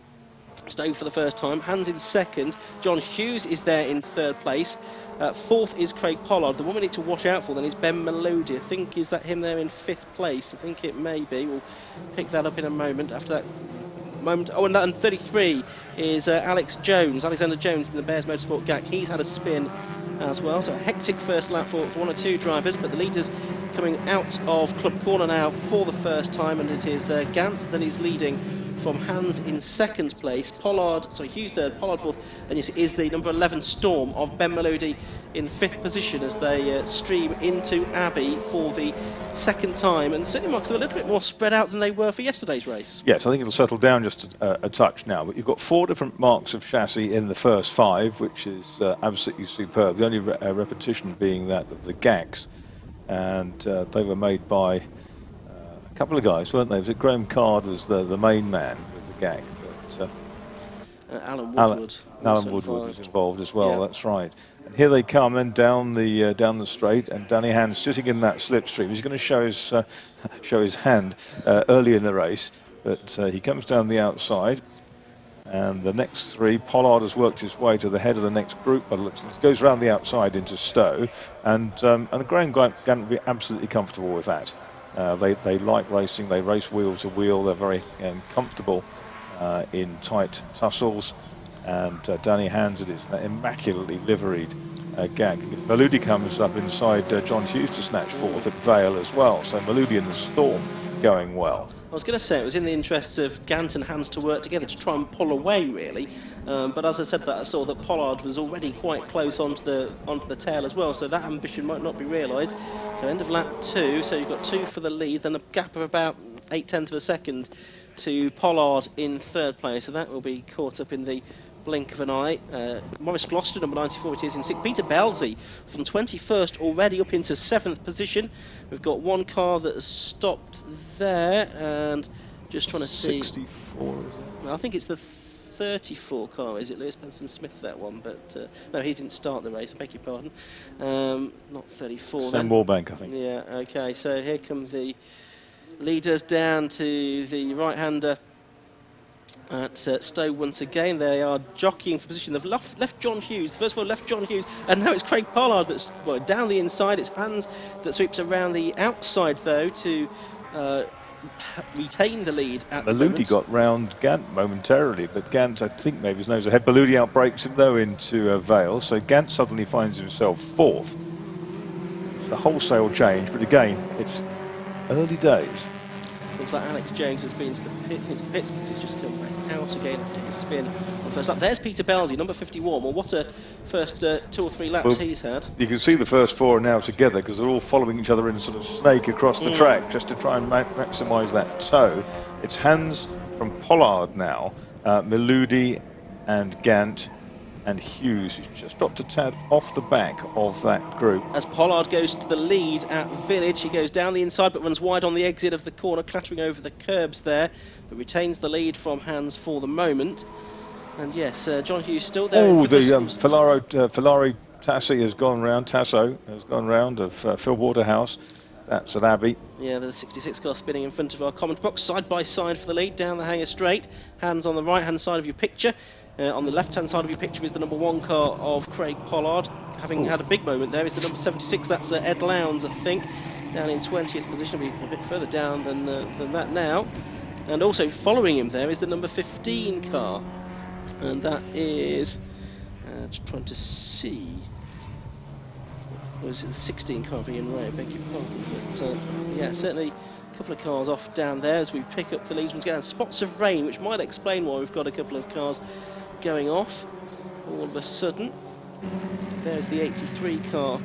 Stowe for the first time. Hands in 2nd. John Hughes is there in 3rd place. 4th is Craig Pollard. The one we need to watch out for then is Ben Maludi. I think, is that him there in 5th place? I think it may be. We'll pick that up in a moment after that moment. Oh, and 33 is Alexander Jones in the Bears Motorsport GAC. He's had a spin as well, so a hectic first lap for 1 or 2 drivers, but the leaders coming out of Club Corner now for the first time, and it is Gant that is leading from Hans in second place. Hughes third, Pollard fourth, and yes, it is the number 11 Storm of Ben Melody in fifth position as they stream into Abbey for the second time, and certainly marks them a little bit more spread out than they were for yesterday's race. Yes, I think it'll settle down just a touch now, but you've got 4 different marks of chassis in the first 5, which is absolutely superb. The only repetition being that of the GACs, and they were made by a couple of guys, weren't they? Was it Graham Card was the main man with the GAC, but Alan Woodward. Alan Woodward was involved as well. Yeah. That's right. And here they come, and down the straight, and Danny Hans sitting in that slipstream. He's going to show his hand early in the race, but he comes down the outside. And the next 3, Pollard has worked his way to the head of the next group, but he goes around the outside into Stowe, and Graham Gant will be absolutely comfortable with that. They like racing. They race wheel to wheel. They're very comfortable in tight tussles. And Danny Hans, it is an immaculately liveried GAC. Maludi comes up inside John Hughes to snatch 4th at Vale as well. So Maludi and the Storm going well. I was going to say it was in the interests of Gant and Hans to work together to try and pull away, really. But as I said that, I saw that Pollard was already quite close onto the tail as well, so that ambition might not be realised. So end of lap 2, so you've got 2 for the lead, then a gap of about 0.8 of a second to Pollard in third place, so that will be caught up in the blink of an eye. Maurice Gloucester, number 94, it is in 6th. Peter Belzy from 21st already up into 7th position. We've got one car that has stopped there, and just trying to see. 64, is it? I think it's the 34 car, is it? Lewis Benson Smith, that one, but no, he didn't start the race, I beg your pardon. Not 34. Sam Warbank, I think. Yeah, okay, so here come the leaders down to the right-hander at Stowe once again. They are jockeying for position. They've left John Hughes. The first of all left John Hughes, and now it's Craig Pollard that's down the inside. It's Hans that sweeps around the outside, though, to retain the lead at the moment. Maludi got round Gant momentarily, but Gant, I think, maybe his nose ahead. Maludi outbreaks him, though, into Vale, so Gant suddenly finds himself 4th. It's a wholesale change, but again, it's early days. Looks like Alex Jones has been into the pits because he's just come back out again after his spin on first lap. There's Peter Belzy, number 51. Well, what a first 2 or 3 laps he's had. You can see the first 4 are now together because they're all following each other in a sort of snake across the track just to try and maximise that toe. It's Hans from Pollard now, Maludi and Gant and Hughes, who's just dropped a tad off the back of that group. As Pollard goes to the lead at Village, he goes down the inside but runs wide on the exit of the corner, clattering over the curbs there, but retains the lead from Hans for the moment. And yes, John Hughes still there. Oh, the Filari Tasso has gone round of Phil Waterhouse. That's at Abbey. Yeah, there's a 66 car spinning in front of our comment box, side by side for the lead, down the hanger straight. Hans on the right-hand side of your picture. On the left-hand side of your picture is the number 1 car of Craig Pollard. Having had a big moment there is the number 76, that's Ed Lowndes, I think, down in 20th position. We'll be a bit further down than that now. And also following him there is the number 15 car. And that is, just trying to see, or is it the 16 car of Ian Ray, I beg your pardon. But yeah, certainly a couple of cars off down there as we pick up the leads once again. And spots of rain, which might explain why we've got a couple of cars going off all of a sudden. There's the 83 car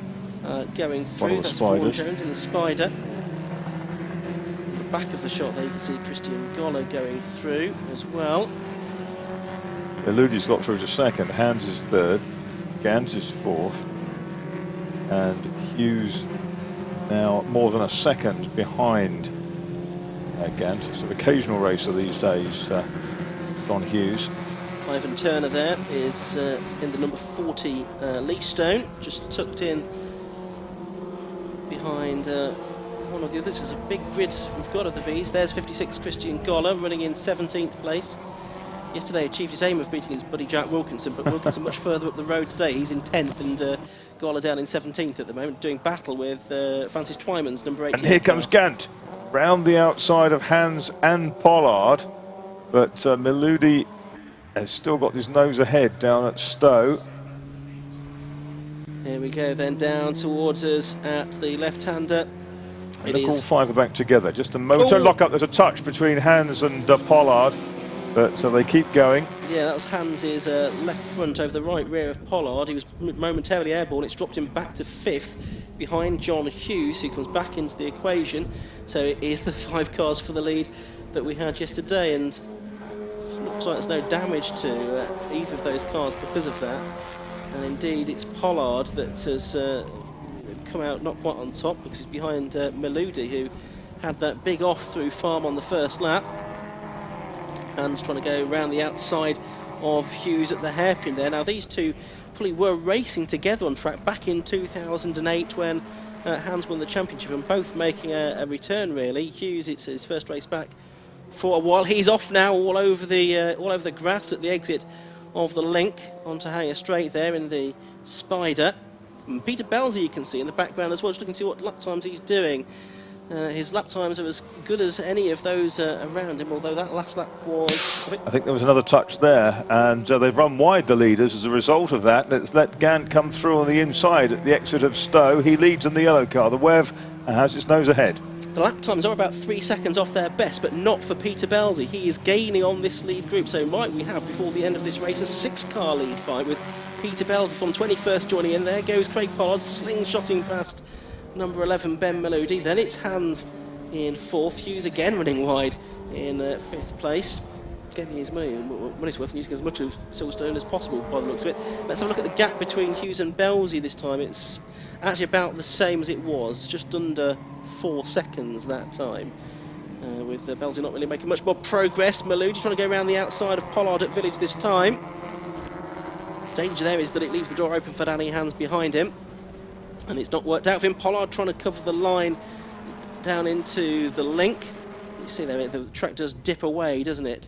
going through. That's Vaughan Jones in the Spider. At the back of the shot there you can see Christian Goller going through as well. Eludi's got through to 2nd, Hans is 3rd, Gant is 4th, and Hughes now more than a second behind Gant. It's an occasional racer these days, John Hughes. Ivan Turner there is in the number 40 Lee Stone, just tucked in behind one of the others. This is a big grid we've got of the V's. There's 56 Christian Goller running in 17th place. Yesterday achieved his aim of beating his buddy Jack Wilkinson, but Wilkinson much further up the road today. He's in 10th and Goller down in 17th at the moment, doing battle with Francis Twyman's number 18. And here comes Gant, round the outside of Hans and Pollard, but Maludi has still got his nose ahead down at Stowe. Here we go then down towards us at the left-hander. Look, all 5 are back together. Just a motor lock-up. There's a touch between Hans and Pollard. But so they keep going. Yeah, that was Hans's left front over the right rear of Pollard. He was momentarily airborne. It's dropped him back to 5th behind John Hughes, who comes back into the equation. So it is the 5 cars for the lead that we had yesterday, and it looks like there's no damage to either of those cars because of that. And indeed, it's Pollard that has come out not quite on top because he's behind Meludi, who had that big off through Farm on the first lap. Hans trying to go around the outside of Hughes at the hairpin there. Now these two probably were racing together on track back in 2008 when Hans won the championship, and both making a return really. Hughes, it's his first race back for a while. He's off now all over the grass at the exit of the link onto Hanger Straight there in the Spider. And Peter Belzy you can see in the background as well, just looking to see what lap times he's doing. His lap times are as good as any of those around him, although that last lap was... I think there was another touch there, and they've run wide, the leaders, as a result of that. Let's let Gant come through on the inside at the exit of Stowe. He leads in the yellow car. The Wev has its nose ahead. The lap times are about 3 seconds off their best, but not for Peter Belzy. He is gaining on this lead group, so might we have, before the end of this race, a 6-car lead fight with Peter Belzy from 21st joining in. There goes Craig Pollard, slingshotting past number 11 Ben Meludi. Then it's Hans in 4th. Hughes again running wide in 5th place, getting his money's worth and using as much of Silverstone as possible by the looks of it. Let's have a look at the gap between Hughes and Belzy this time. It's actually about the same as it was, just under 4 seconds that time, with Belzy not really making much more progress. Meludi trying to go around the outside of Pollard at Village this time. Danger there is that it leaves the door open for Danny Hans behind him, and it's not worked out for him. Pollard trying to cover the line down into the link. You see there, the track does dip away, doesn't it?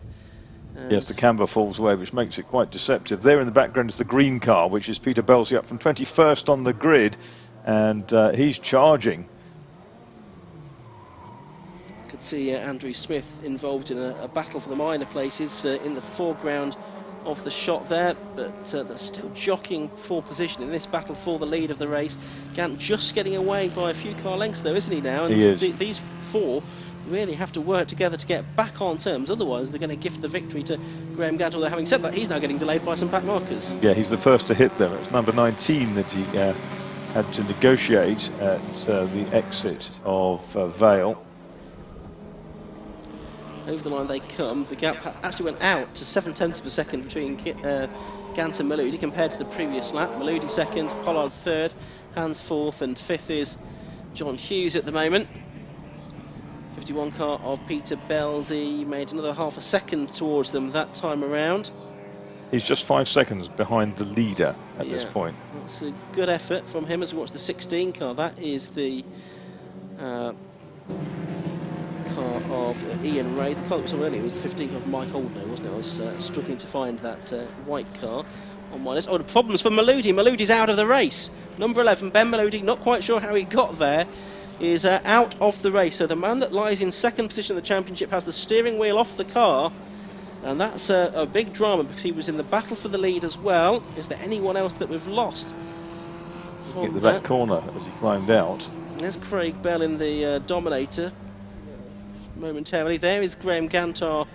Yes, the camber falls away, which makes it quite deceptive. There in the background is the green car, which is Peter Belzy up from 21st on the grid, and he's charging. Could see Andrew Smith involved in a battle for the minor places in the foreground of the shot there, but they're still jockeying for position in this battle for the lead of the race. Gant just getting away by a few car lengths though, isn't he now? And he is. These 4 really have to work together to get back on terms, otherwise they're going to gift the victory to Graham Gant, although having said that, he's now getting delayed by some back markers. Yeah, he's the first to hit them. It's number 19 that he had to negotiate at the exit of Vale. Over the line they come. The gap actually went out to 0.7 of a second between Gant and Meludi compared to the previous lap. Meludi 2nd, Pollard 3rd, Hans 4th, and 5th is John Hughes at the moment. 51 car of Peter Belzy made another half a second towards them that time around. He's just 5 seconds behind the leader at this point. That's a good effort from him as we watch the 16 car. That is the car of Ian Ray. The car that was on earlier was the 15 of Mike Oldknow, wasn't it? I was struggling to find that white car on my list. Oh, the problems for Meludi. Meludi's out of the race. Number 11, Ben Meludi, not quite sure how he got there, is out of the race. So the man that lies in 2nd position in the championship has the steering wheel off the car, and that's a big drama because he was in the battle for the lead as well. Is there anyone else that we've lost? Get the back corner as he climbed out. There's Craig Bell in the Dominator. Momentarily, there is Graham Gant, our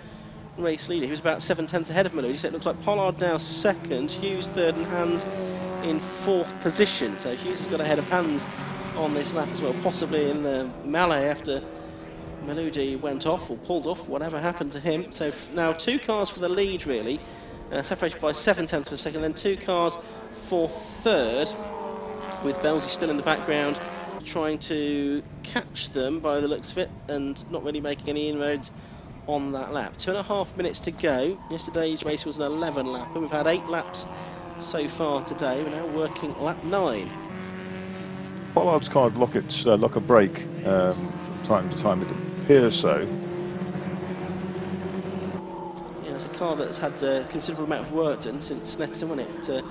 race leader. He was about 7/10 ahead of Meludi, so it looks like Pollard now 2nd, Hughes 3rd, and Hans in 4th position. So Hughes has got ahead of Hans on this lap as well, possibly in the melee after Meludi went off or pulled off, whatever happened to him. So now 2 cars for the lead, really, separated by 0.7 of a second, then 2 cars for 3rd, with Belzy still in the background, trying to catch them by the looks of it and not really making any inroads on that lap. 2.5 minutes to go. Yesterday's race was an 11 lap, and we've had 8 laps so far today. We're now working lap 9. Pollard's car lock a brake from time to time, it appears so. Yeah, it's a car that's had a considerable amount of work done since Snetterton, wasn't it?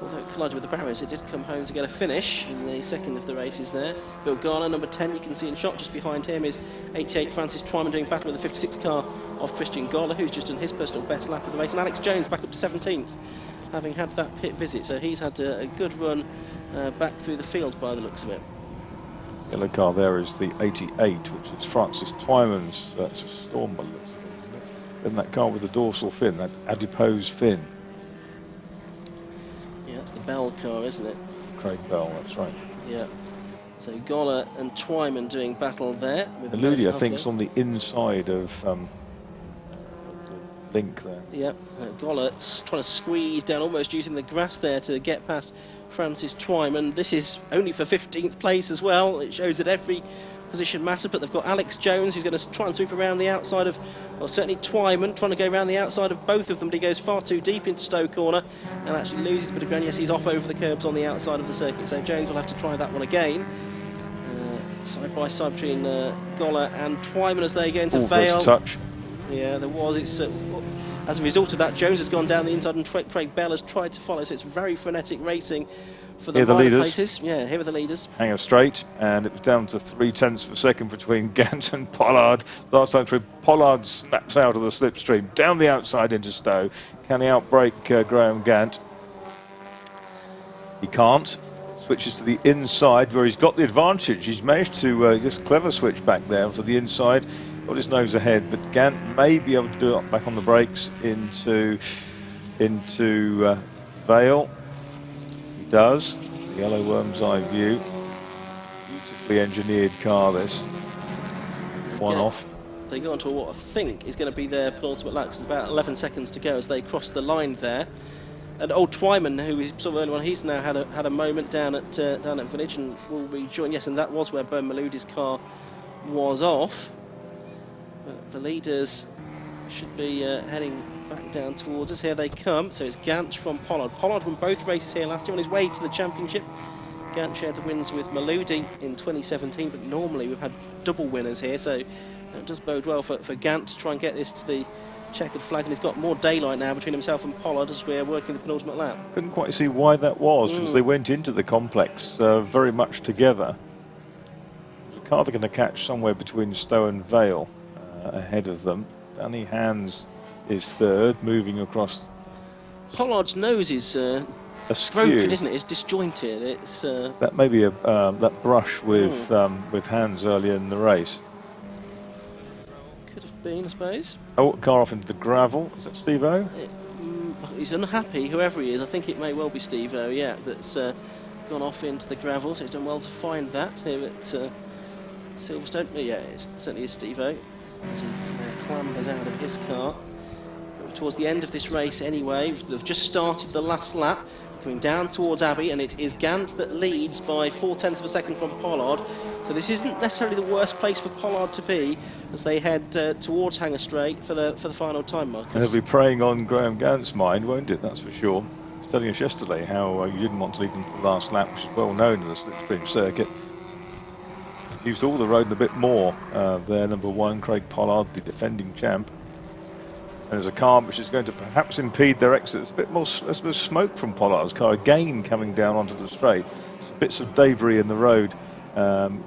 Although it collided with the barriers, it did come home to get a finish in the 2nd of the races there. Bill Garner, number 10, you can see in shot. Just behind him is 88 Francis Twyman doing battle with the 56 car of Christian Goller, who's just done his personal best lap of the race. And Alex Jones back up to 17th, having had that pit visit. So he's had a good run back through the field by the looks of it. Yellow car there is the 88, which is Francis Twyman's. That's a Storm by the looks of it, isn't it? than that car with the dorsal fin, that adipose fin. Yeah, that's the Bell car, isn't it? Craig Bell, that's right. Yeah. So Goller and Twyman doing battle there. Eludi, I think, is on the inside of the link there. Yep, Goller trying to squeeze down, almost using the grass there to get past Francis Twyman. This is only for 15th place as well. It shows that every position matters, but they've got Alex Jones, who's going to try and sweep around the outside of, well, certainly Twyman, trying to go around the outside of both of them, but he goes far too deep into Stowe corner and actually loses a bit of ground. Yes, he's off over the curbs on the outside of the circuit, so Jones will have to try that one again. Side by side between Goller and Twyman as they go into Vale. Touch. Yeah, there was. It's as a result of that, Jones has gone down the inside and Craig Bell has tried to follow, so it's very frenetic racing for the leaders. places. Yeah, here are the leaders. Hang us straight, and it was down to 0.3 of a second between Gant and Pollard. Last time through, Pollard snaps out of the slipstream, down the outside into Stowe. Can he outbrake Graham Gant? He can't. Switches to the inside where he's got the advantage. He's managed to just clever switch back there to the inside, got his nose ahead, but Gant may be able to do it back on the brakes into Vale. He does. The yellow worm's eye view. Beautifully engineered car, this. One off. They go on to what I think is going to be their penultimate lap, because there's about 11 seconds to go as they cross the line there. And old Twyman, who is sort of early on, he's now had a moment down at Village and will rejoin. Yes, and that was where Bern Maloudi's car was off. But the leaders should be heading back down towards us. Here they come. So it's Gant from Pollard. Pollard won both races here last year on his way to the championship. Gant shared the wins with Maloudi in 2017, but normally we've had double winners here, so it does bode well for Gant to try and get this to the checkered flag, and he's got more daylight now between himself and Pollard as we're working the penultimate lap. Couldn't quite see why that was, because they went into the complex very much together. The car they're going to catch somewhere between Stowe and Vale ahead of them. Danny Hands is third, moving across. Pollard's nose is broken, isn't it? It's disjointed. It's that may be that brush with Hands earlier in the race. Could have been, I suppose. Oh, car off into the gravel. Is that Steve-O? He's unhappy, whoever he is. I think it may well be Steve-O, yeah, that's gone off into the gravel, so he's done well to find that here at Silverstone. Yeah, it certainly is Steve-O, as he clambers out of his car. But towards the end of this race anyway, they've just started the last lap, coming down towards Abbey, and it is Gant that leads by 0.4 of a second from Pollard. So this isn't necessarily the worst place for Pollard to be as they head towards Hanger Straight for the final time markers. And they'll be preying on Graham Gant's mind, won't it? That's for sure. He was telling us yesterday how you didn't want to lead him to the last lap, which is well known in the slipstream circuit. He's used all the road and a bit more there. Number one, Craig Pollard, the defending champ. And there's a car which is going to perhaps impede their exit. There's a bit more smoke from Pollard's car again coming down onto the straight. Some bits of debris in the road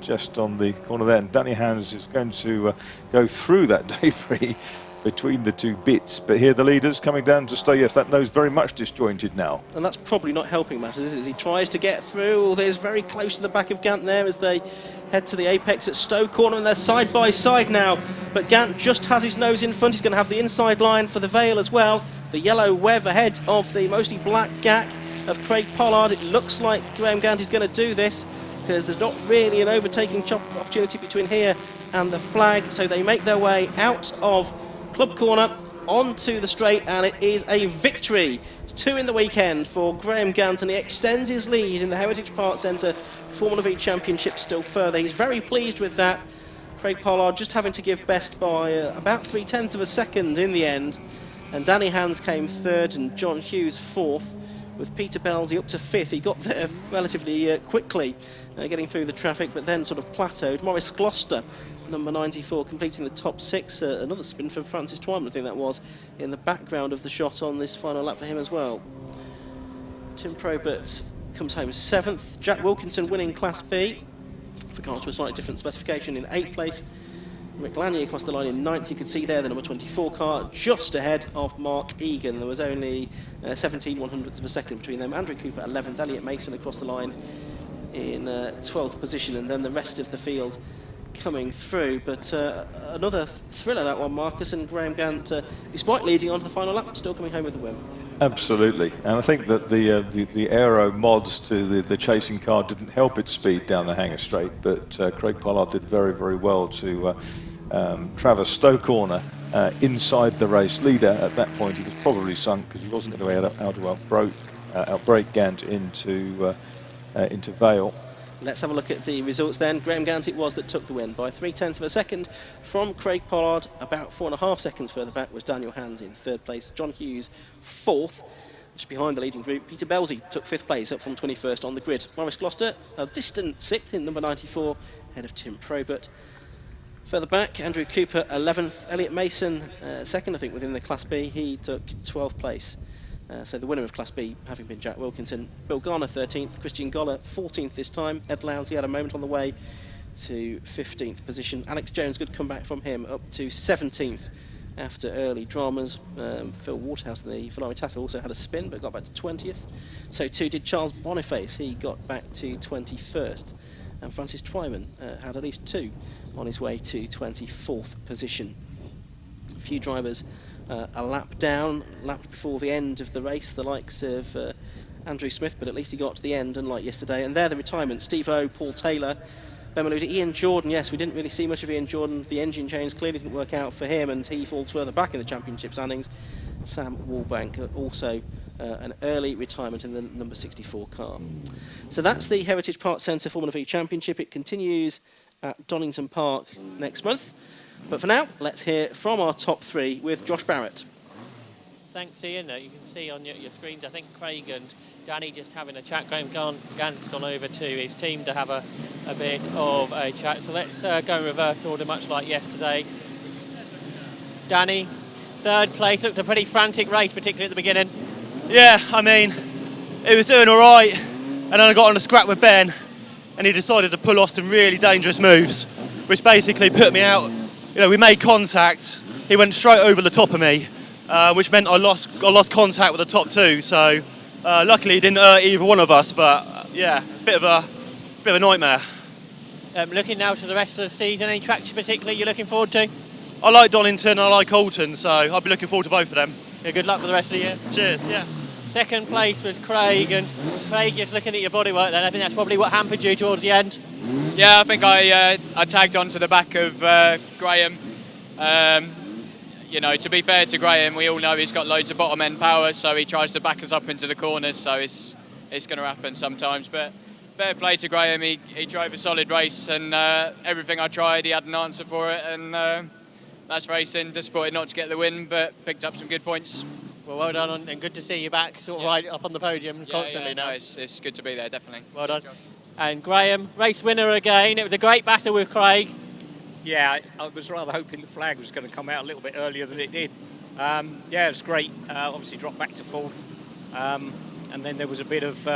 just on the corner there. And Danny Hands is going to go through that debris between the two bits. But here the leaders coming down to Stowe. Yes, that nose very much disjointed now. And that's probably not helping matters, is it? As he tries to get through. There's very close to the back of Gant there as they head to the apex at Stowe corner, and they're side by side now. But Gant just has his nose in front. He's going to have the inside line for the Vale as well. The yellow web ahead of the mostly black GAC of Craig Pollard. It looks like Graham Gant is going to do this because there's not really an overtaking opportunity between here and the flag. So they make their way out of Club Corner onto the straight, and it is a victory. 2 in the weekend for Graham Gant, and he extends his lead in the Heritage Park Centre Formula V Championship still further. He's very pleased with that. Craig Pollard just having to give best by about 0.3 of a second in the end, and Danny Hands came third and John Hughes fourth, with Peter Belzy up to fifth. He got there relatively quickly, getting through the traffic, but then sort of plateaued. Maurice Gloucester, number 94, completing the top 6. Another spin for Francis Twyman, I think that was, in the background of the shot on this final lap for him as well. Tim Probert comes home 7th. Jack Wilkinson winning Class B for cars to a slightly different specification in 8th place. Rick Lanier across the line in 9th. You can see there the number 24 car just ahead of Mark Egan. There was only 17/100ths of a second between them. Andrew Cooper 11th. Elliot Mason across the line in 12th position, and then the rest of the field coming through. But another thriller, that one, Marcus, and Graham Gant, despite leading on to the final lap, still coming home with the win. Absolutely, and I think that the aero mods to the chasing car didn't help its speed down the hanger straight, but Craig Pollard did very, very well to traverse Stowe Corner inside the race leader. At that point, he was probably sunk because he wasn't going to be able to outbrake Gant into Vale. Let's have a look at the results then. Graham Gant it was that took the win by 0.3 of a second from Craig Pollard. About 4.5 seconds further back was Daniel Hands in third place. John Hughes fourth, just behind the leading group. Peter Belsey took fifth place, up from 21st on the grid. Maurice Gloucester, a distant sixth in number 94, ahead of Tim Probert. Further back, Andrew Cooper 11th. Elliot Mason second, I think, within the Class B. He took 12th place. So the winner of Class B having been Jack Wilkinson. Bill Garner 13th, Christian Goller 14th this time. Ed Lowsey had a moment on the way to 15th position. Alex Jones, good comeback from him, up to 17th after early dramas. Phil Waterhouse, the Ferrari Tata, also had a spin but got back to 20th. So too did Charles Boniface, he got back to 21st. And Francis Twyman had at least two on his way to 24th position. A few drivers a lap down, lapped before the end of the race, the likes of Andrew Smith, but at least he got to the end, unlike yesterday. And there the retirement, Steve O, Paul Taylor, Ben Maluda, Ian Jordan. Yes, we didn't really see much of Ian Jordan. The engine change clearly didn't work out for him, and he falls further back in the championship standings. Sam Wallbank also an early retirement in the number 64 car. So that's the Heritage Park Centre Formula V Championship. It continues at Donington Park next month. But for now, let's hear from our top three with Josh Barrett. Thanks, Ian. You can see on your screens, I think Craig and Danny just having a chat. Graham Gant's gone over to his team to have a bit of a chat. So let's go in reverse order, much like yesterday. Danny, third place. Looked a pretty frantic race, particularly at the beginning. Yeah, I mean, it was doing all right, and then I got on a scrap with Ben, and he decided to pull off some really dangerous moves, which basically put me out. You know, we made contact. He went straight over the top of me, which meant I lost contact with the top two. So luckily, he didn't hurt either one of us. But yeah, bit of a nightmare. Looking now to the rest of the season, any tracks particularly you're looking forward to? I like Donington, I like Alton, so I'll be looking forward to both of them. Yeah, good luck for the rest of the year. Cheers. Yeah. Second place was Craig, and Craig, just looking at your bodywork then, I think that's probably what hampered you towards the end. Yeah, I think I tagged onto the back of Graham. You know, to be fair to Graham, we all know he's got loads of bottom end power, so he tries to back us up into the corners, so it's going to happen sometimes. But fair play to Graham, he drove a solid race, and everything I tried, he had an answer for it, and that's racing. Disappointed not to get the win, but picked up some good points. Well done, and good to see you back, sort of right up on the podium constantly now. No, it's good to be there, definitely. Well done. And Graham, race winner again. It was a great battle with Craig. Yeah, I was rather hoping the flag was going to come out a little bit earlier than it did. Yeah, it was great. Obviously dropped back to fourth, and then there was a bit of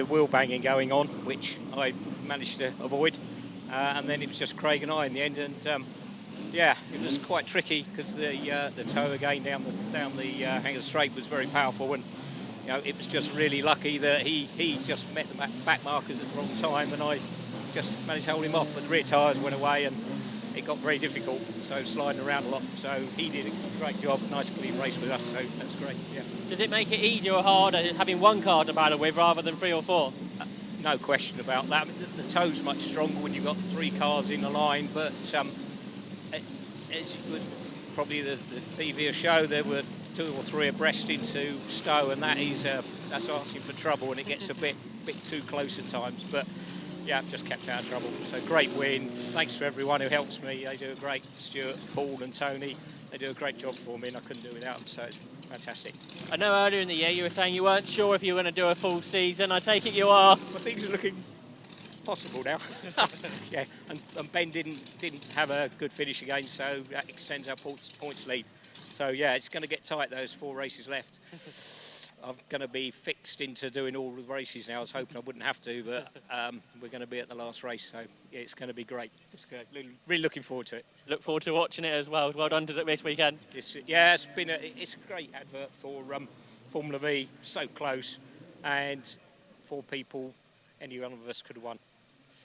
wheel banging going on, which I managed to avoid. And then it was just Craig and I in the end, and yeah, it was quite tricky because the toe again down the Hanger Straight was very powerful, and you know, it was just really lucky that he just met the back markers at the wrong time, and I just managed to hold him off, but the rear tyres went away and it got very difficult, so sliding around a lot. So he did a great job, nice clean race with us, so that's great. Yeah. Does it make it easier or harder just having one car to battle with rather than three or four? No question about that. I mean, the toe's much stronger when you've got three cars in a line, but as you would probably the TV show, there were 2 or 3 abreast into Stowe, and that's asking for trouble, and it gets a bit too close at times. But yeah, I've just kept out of trouble. So great win. Thanks to everyone who helps me. They do a great. Stuart, Paul, and Tony. They do a great job for me, and I couldn't do it without them. So it's fantastic. I know earlier in the year you were saying you weren't sure if you were going to do a full season. I take it you are. Well, things are looking possible now. Yeah, and Ben didn't have a good finish again, so that extends our points lead. So yeah, it's going to get tight. Those 4 races left. I'm going to be fixed into doing all the races now. I was hoping I wouldn't have to, but we're going to be at the last race, so yeah, it's going to be great. It's good. Really looking forward to it. Look forward to watching it as well. Well done to this weekend. It's a great advert for Formula V. So close, and 4 people, any one of us could have won.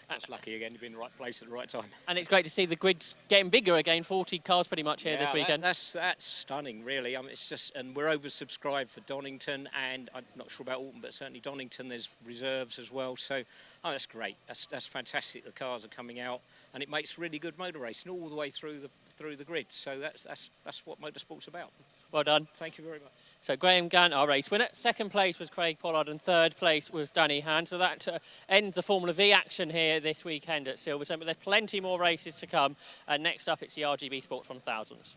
That's lucky again to be in the right place at the right time. And it's great to see the grid getting bigger again. 40 cars pretty much here this weekend. That's stunning, really. I mean, it's just, and we're oversubscribed for Donington, and I'm not sure about Alton, but certainly Donington. There's reserves as well, so that's great. That's fantastic. The cars are coming out, and it makes really good motor racing all the way through the grid. So that's what motorsport's about. Well done. Thank you very much. So Graham Gant, our race winner. Second place was Craig Pollard and third place was Danny Hand. So that ends the Formula V action here this weekend at Silverstone. But there's plenty more races to come. And next up, it's the RGB Sports 1000s.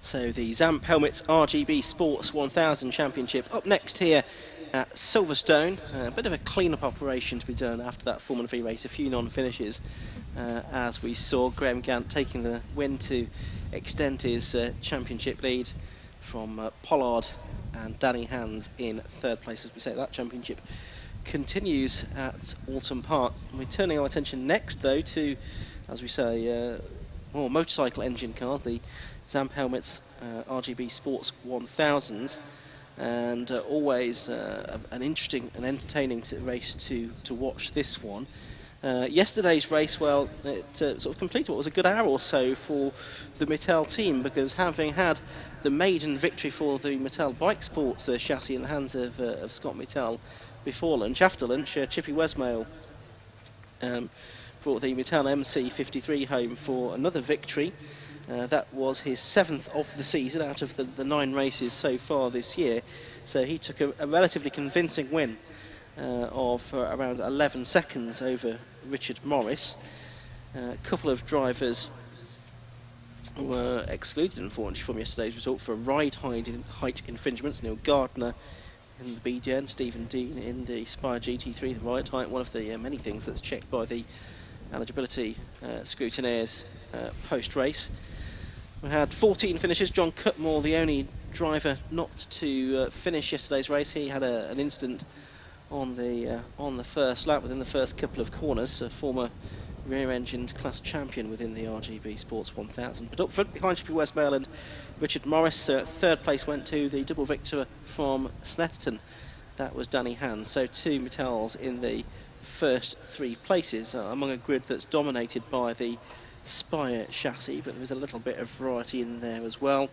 So the Zamp Helmets RGB Sports 1000 Championship up next here at Silverstone. A bit of a clean-up operation to be done after that Formula Vee race. A few non-finishes as we saw Graham Gant taking the win to extend his championship lead from Pollard and Danny Hands in third place. As we say, that championship continues at Alton Park. We're turning our attention next though to, as we say, more motorcycle engine cars, the Zamp Helmets RGB Sports 1000s, and always an interesting and entertaining race to watch this one. Yesterday's race, well, it sort of completed what was a good hour or so for the Mattel team, because having had the maiden victory for the Mattel Bike Sports chassis in the hands of Scott Mattel before lunch, after lunch, Chippy Wesmail brought the Mattel MC53 home for another victory. That was his 7th of the season out of the 9 races so far this year. So he took a relatively convincing win of around 11 seconds over Richard Morris. A couple of drivers were excluded, unfortunately, from yesterday's result for ride height infringements. Neil Gardner in the BDN, Stephen Dean in the Spire GT3, the ride height, one of the many things that's checked by the eligibility scrutineers post-race. We had 14 finishes. John Cutmore, the only driver not to finish yesterday's race. He had an incident on the first lap within the first couple of corners. A former rear-engined class champion within the RGB Sports 1000. But up front, behind Chippy Wesmail and Richard Morris, third place went to the double victor from Snetterton. That was Danny Hands. So 2 Mattels in the first 3 places among a grid that's dominated by the Spire chassis, but there was a little bit of variety in there as well,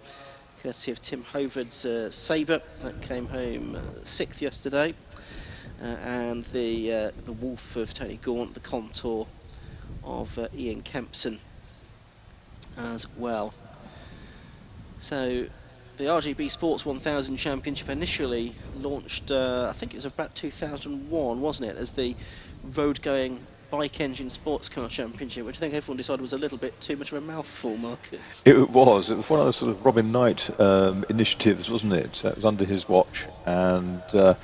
courtesy of Tim Hovard's Sabre that came home 6th yesterday, and the Wolf of Tony Gaunt, the Contour of Ian Kempson as well. So the RGB Sports 1000 Championship initially launched, I think it was about 2001, wasn't it, as the road-going bike engine sports car championship, which I think everyone decided was a little bit too much of a mouthful, Marcus. It was one of those sort of Robin Knight initiatives, wasn't it? It was under his watch, and to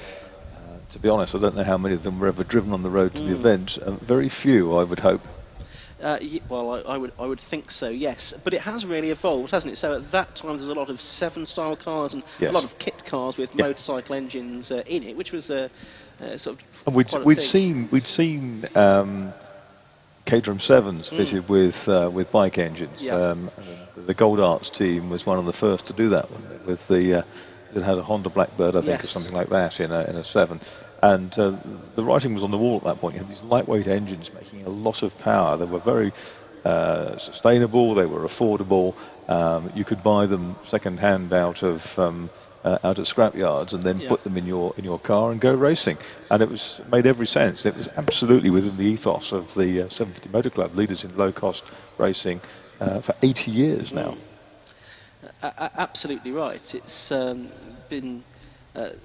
be honest, I don't know how many of them were ever driven on the road to the event. Very few, I would hope. Well, I would think so, yes. But it has really evolved, hasn't it? So at that time, there's a lot of 7-style cars and a lot of kit cars with motorcycle engines in it, which was sort of. And we'd seen Caterham 7s fitted with bike engines. Yeah. The Gold Arts team was one of the first to do that one with the it had a Honda Blackbird, I think, or something like that in a 7. And the writing was on the wall at that point. You had these lightweight engines making a lot of power. They were very sustainable. They were affordable. You could buy them second hand out of scrap yards and then put them in your car and go racing. And it was made every sense. It was absolutely within the ethos of the 750 Motor Club, leaders in low cost racing for 80 years now. Absolutely right. It's been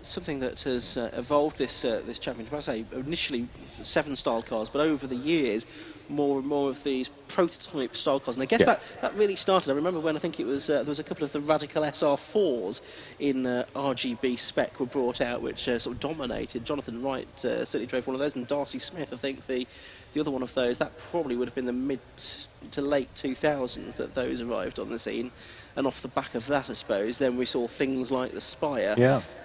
something that has evolved this championship. I say initially 7 style cars, but over the years more and more of these prototype style cars. And I guess that really started. I remember when I think it was there was a couple of the Radical SR4s in RGB spec were brought out, which sort of dominated. Jonathan Wright certainly drove one of those, and Darcy Smith, I think the other one of those. That probably would have been the mid to late 2000s that those arrived on the scene. And off the back of that, I suppose, then we saw things like the Spire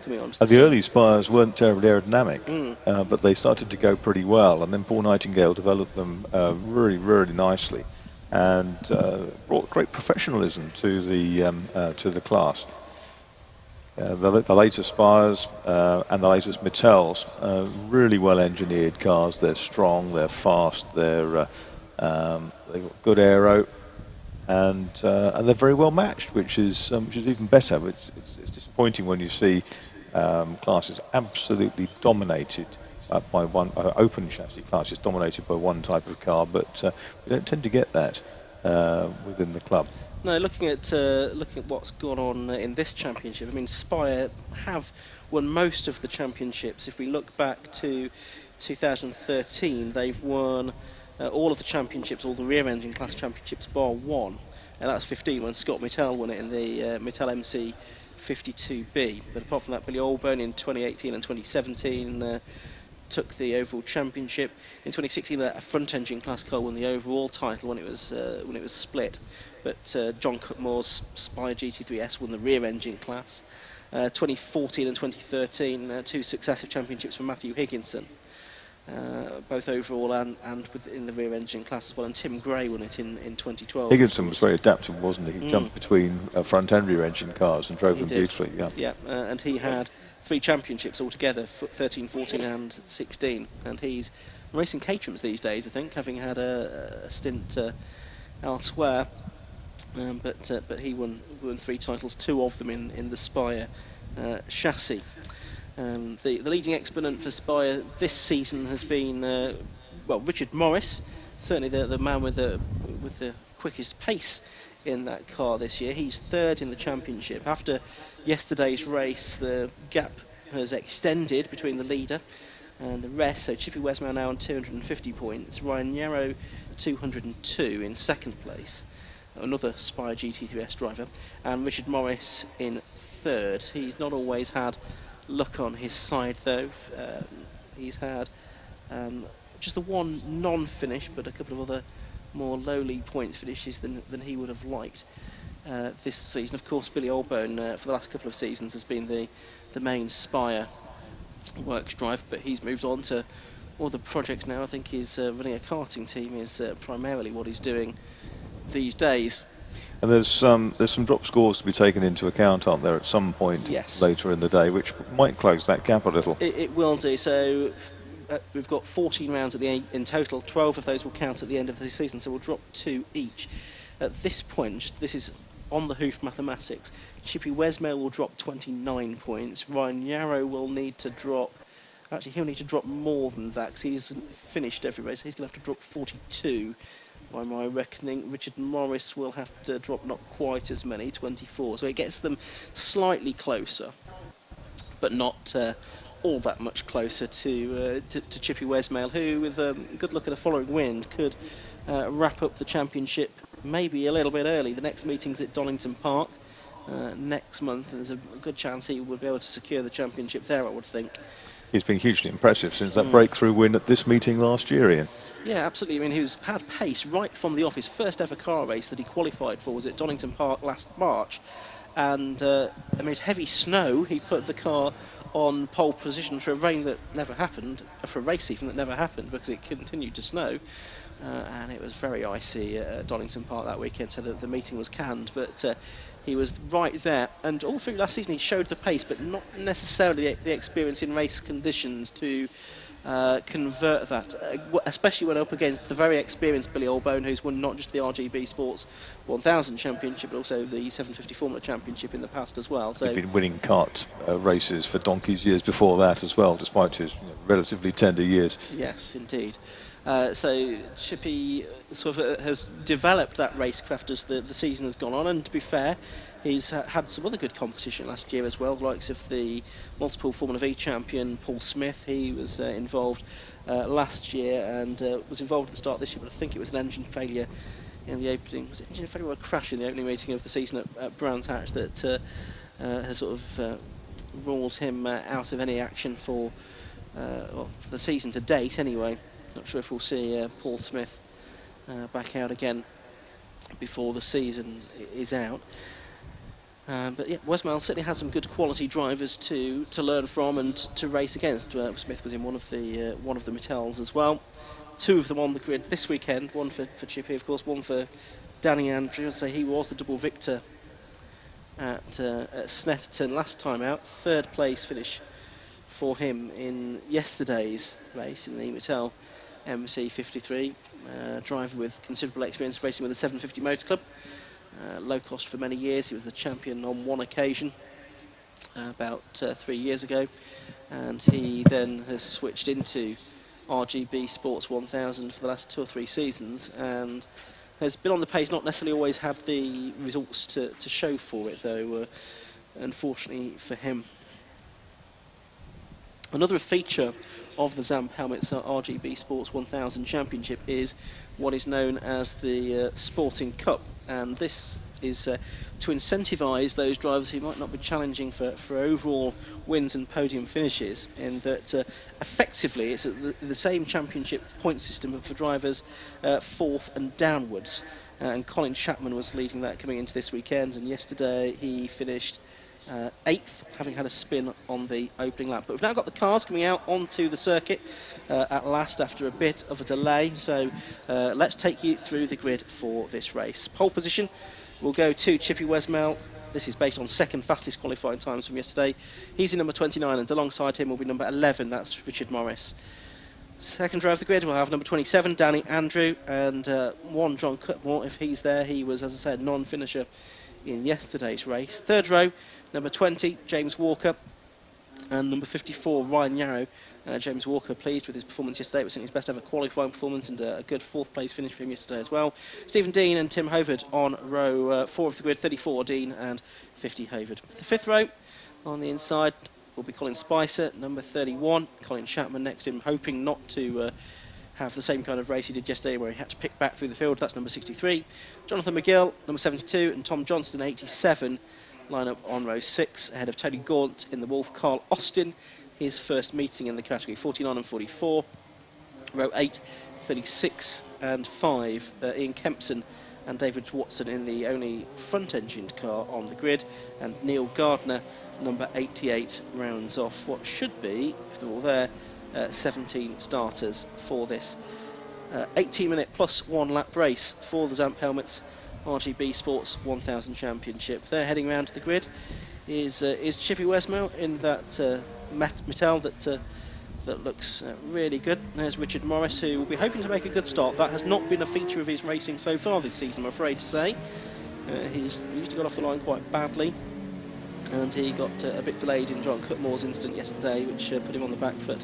coming on. The early Spires weren't terribly aerodynamic, but they started to go pretty well. And then Paul Nightingale developed them really, really nicely, and brought great professionalism to the class. The latest Spires and the latest Mattels, really well engineered cars. They're strong, they're fast, they've got good aero. And they're very well matched, which is even better. But it's disappointing when you see classes absolutely dominated by one open chassis classes dominated by one type of car. But we don't tend to get that within the club. No, looking at what's gone on in this championship, I mean, Spire have won most of the championships. If we look back to 2013, they've won all of the championships, all the rear engine class championships bar one, and that's 15 when Scott Mittal won it in the Mittal MC 52B. But apart from that, Billy Allbone in 2018 and 2017 took the overall championship. In 2016, a front engine class car won the overall title when it was split. But John Cutmore's Spire GT3S won the rear engine class. 2014 and 2013, 2 successive championships for Matthew Higginson. Both overall and within the rear engine class as well, and Tim Gray won it in 2012. Higginson was very adaptable, wasn't he? He jumped between front and rear engine cars and drove them beautifully. And he had 3 championships altogether, 13, 14 and 16, and he's racing Caterhams these days, I think, having had a stint elsewhere, but he won 3 titles, 2 of them in the Spire chassis. The leading exponent for Spire this season has been Richard Morris, certainly the man with the quickest pace in that car this year. He's 3rd in the championship. After yesterday's race, the gap has extended between the leader and the rest. So Chippy Westmore now on 250 points. Ryan Yarrow 202 in 2nd place. Another Spire GT3S driver, and Richard Morris in 3rd. He's not always had luck on his side though. He's had just the one non-finish, but a couple of other more lowly points finishes than he would have liked this season. Of course, Billy Allbone for the last couple of seasons has been the main Spire works driver, but he's moved on to other projects now. I think he's running a karting team is primarily what he's doing these days. And there's some drop scores to be taken into account, aren't there, at some point later in the day, which might close that gap a little. It will do. So we've got 14 rounds in total. 12 of those will count at the end of the season, so we'll drop 2 each. At this point, this is on the hoof mathematics. Chippy Westmore will drop 29 points. Ryan Yarrow will need to drop... Actually, he'll need to drop more than that, because he's finished every race. He's going to have to drop 42. By my reckoning, Richard Morris will have to drop not quite as many, 24. So it gets them slightly closer, but not all that much closer to Chippy Westmore, who, with a good look at a following wind, could wrap up the championship maybe a little bit early. The next meeting's at Donington Park next month, and there's a good chance he would be able to secure the championship there, I would think. He's been hugely impressive since that breakthrough win at this meeting last year, Ian. Yeah, absolutely. I mean, he's had pace right from the off. His first ever car race that he qualified for was at Donington Park last March, and amid heavy snow, he put the car on pole position for a rain that never happened, for a race even that never happened, because it continued to snow. And it was very icy at Donington Park that weekend, so the meeting was canned. But he was right there, and all through last season he showed the pace, but not necessarily the experience in race conditions to convert that, especially when up against the very experienced Billy Allbone, who's won not just the RGB Sports 1000 Championship, but also the 750 Formula Championship in the past as well. So he'd been winning kart races for donkey's years before that as well, despite his relatively tender years. Yes, indeed. So Chippy sort of has developed that racecraft as the season has gone on, and to be fair, he's had some other good competition last year as well, the likes of the multiple Formula V champion Paul Smith. He was involved last year and was involved at the start of this year, but I think it was an engine failure in the opening. Was it engine failure or a crash in the opening meeting of the season at Brands Hatch that has sort of ruled him out of any action for the season to date anyway. Not sure if we'll see Paul Smith back out again before the season is out. But yeah, Westmail certainly had some good quality drivers to learn from and to race against. Smith was in one of the Mattels as well. Two of them on the grid this weekend. One for Chippy, of course. One for Danny Andrew. So he was the double victor at Snetterton last time out. Third place finish for him in yesterday's race in the Mattel MC53. Driver with considerable experience racing with the 750 Motor Club. Low cost for many years. He was the champion on one occasion about 3 years ago, and he then has switched into RGB Sports 1000 for the last 2 or 3 seasons and has been on the pace, not necessarily always had the results to show for it though, unfortunately for him. Another feature of the Zamp Helmets RGB Sports 1000 Championship is what is known as the Sporting Cup, and this is to incentivise those drivers who might not be challenging for overall wins and podium finishes, in that effectively it's the same championship point system for drivers 4th and downwards, and Colin Chapman was leading that coming into this weekend, and yesterday he finished 8th, having had a spin on the opening lap. But we've now got the cars coming out onto the circuit at last after a bit of a delay, so let's take you through the grid for this race. Pole position will go to Chippy Westmail. This is based on second fastest qualifying times from yesterday. He's in number 29, and alongside him will be number 11, that's Richard Morris. Second row of the grid will have number 27, Danny Andrew, and 1, John Cutmore, if he's there. He was, as I said, non-finisher in yesterday's race. Third row, number 20, James Walker, and number 54, Ryan Yarrow. James Walker pleased with his performance yesterday. It was his best ever qualifying performance, and a good 4th place finish for him yesterday as well. Stephen Dean and Tim Hovard on row 4 of the grid, 34 Dean and 50 Hovard. The 5th row on the inside will be Colin Spicer, number 31, Colin Chapman next to him, hoping not to have the same kind of race he did yesterday where he had to pick back through the field. That's number 63. Jonathan McGill, number 72, and Tom Johnston, 87. Line up on row 6 ahead of Tony Gaunt in the Wolf. Carl Austin, his first meeting in the category, 49 and 44. Row 8, 36 and 5, Ian Kempson and David Watson in the only front-engined car on the grid, and Neil Gardner, number 88, rounds off what should be, if they're all there, 17 starters for this 18-minute plus 1 lap race for the Zamp Helmets RGB Sports 1000 Championship. They're heading round to the grid. Is Chippy Westmail in that Mattel that looks really good. There's Richard Morris, who will be hoping to make a good start. That has not been a feature of his racing so far this season, I'm afraid to say. He's usually got off the line quite badly, and he got a bit delayed in John Cutmore's incident yesterday, which put him on the back foot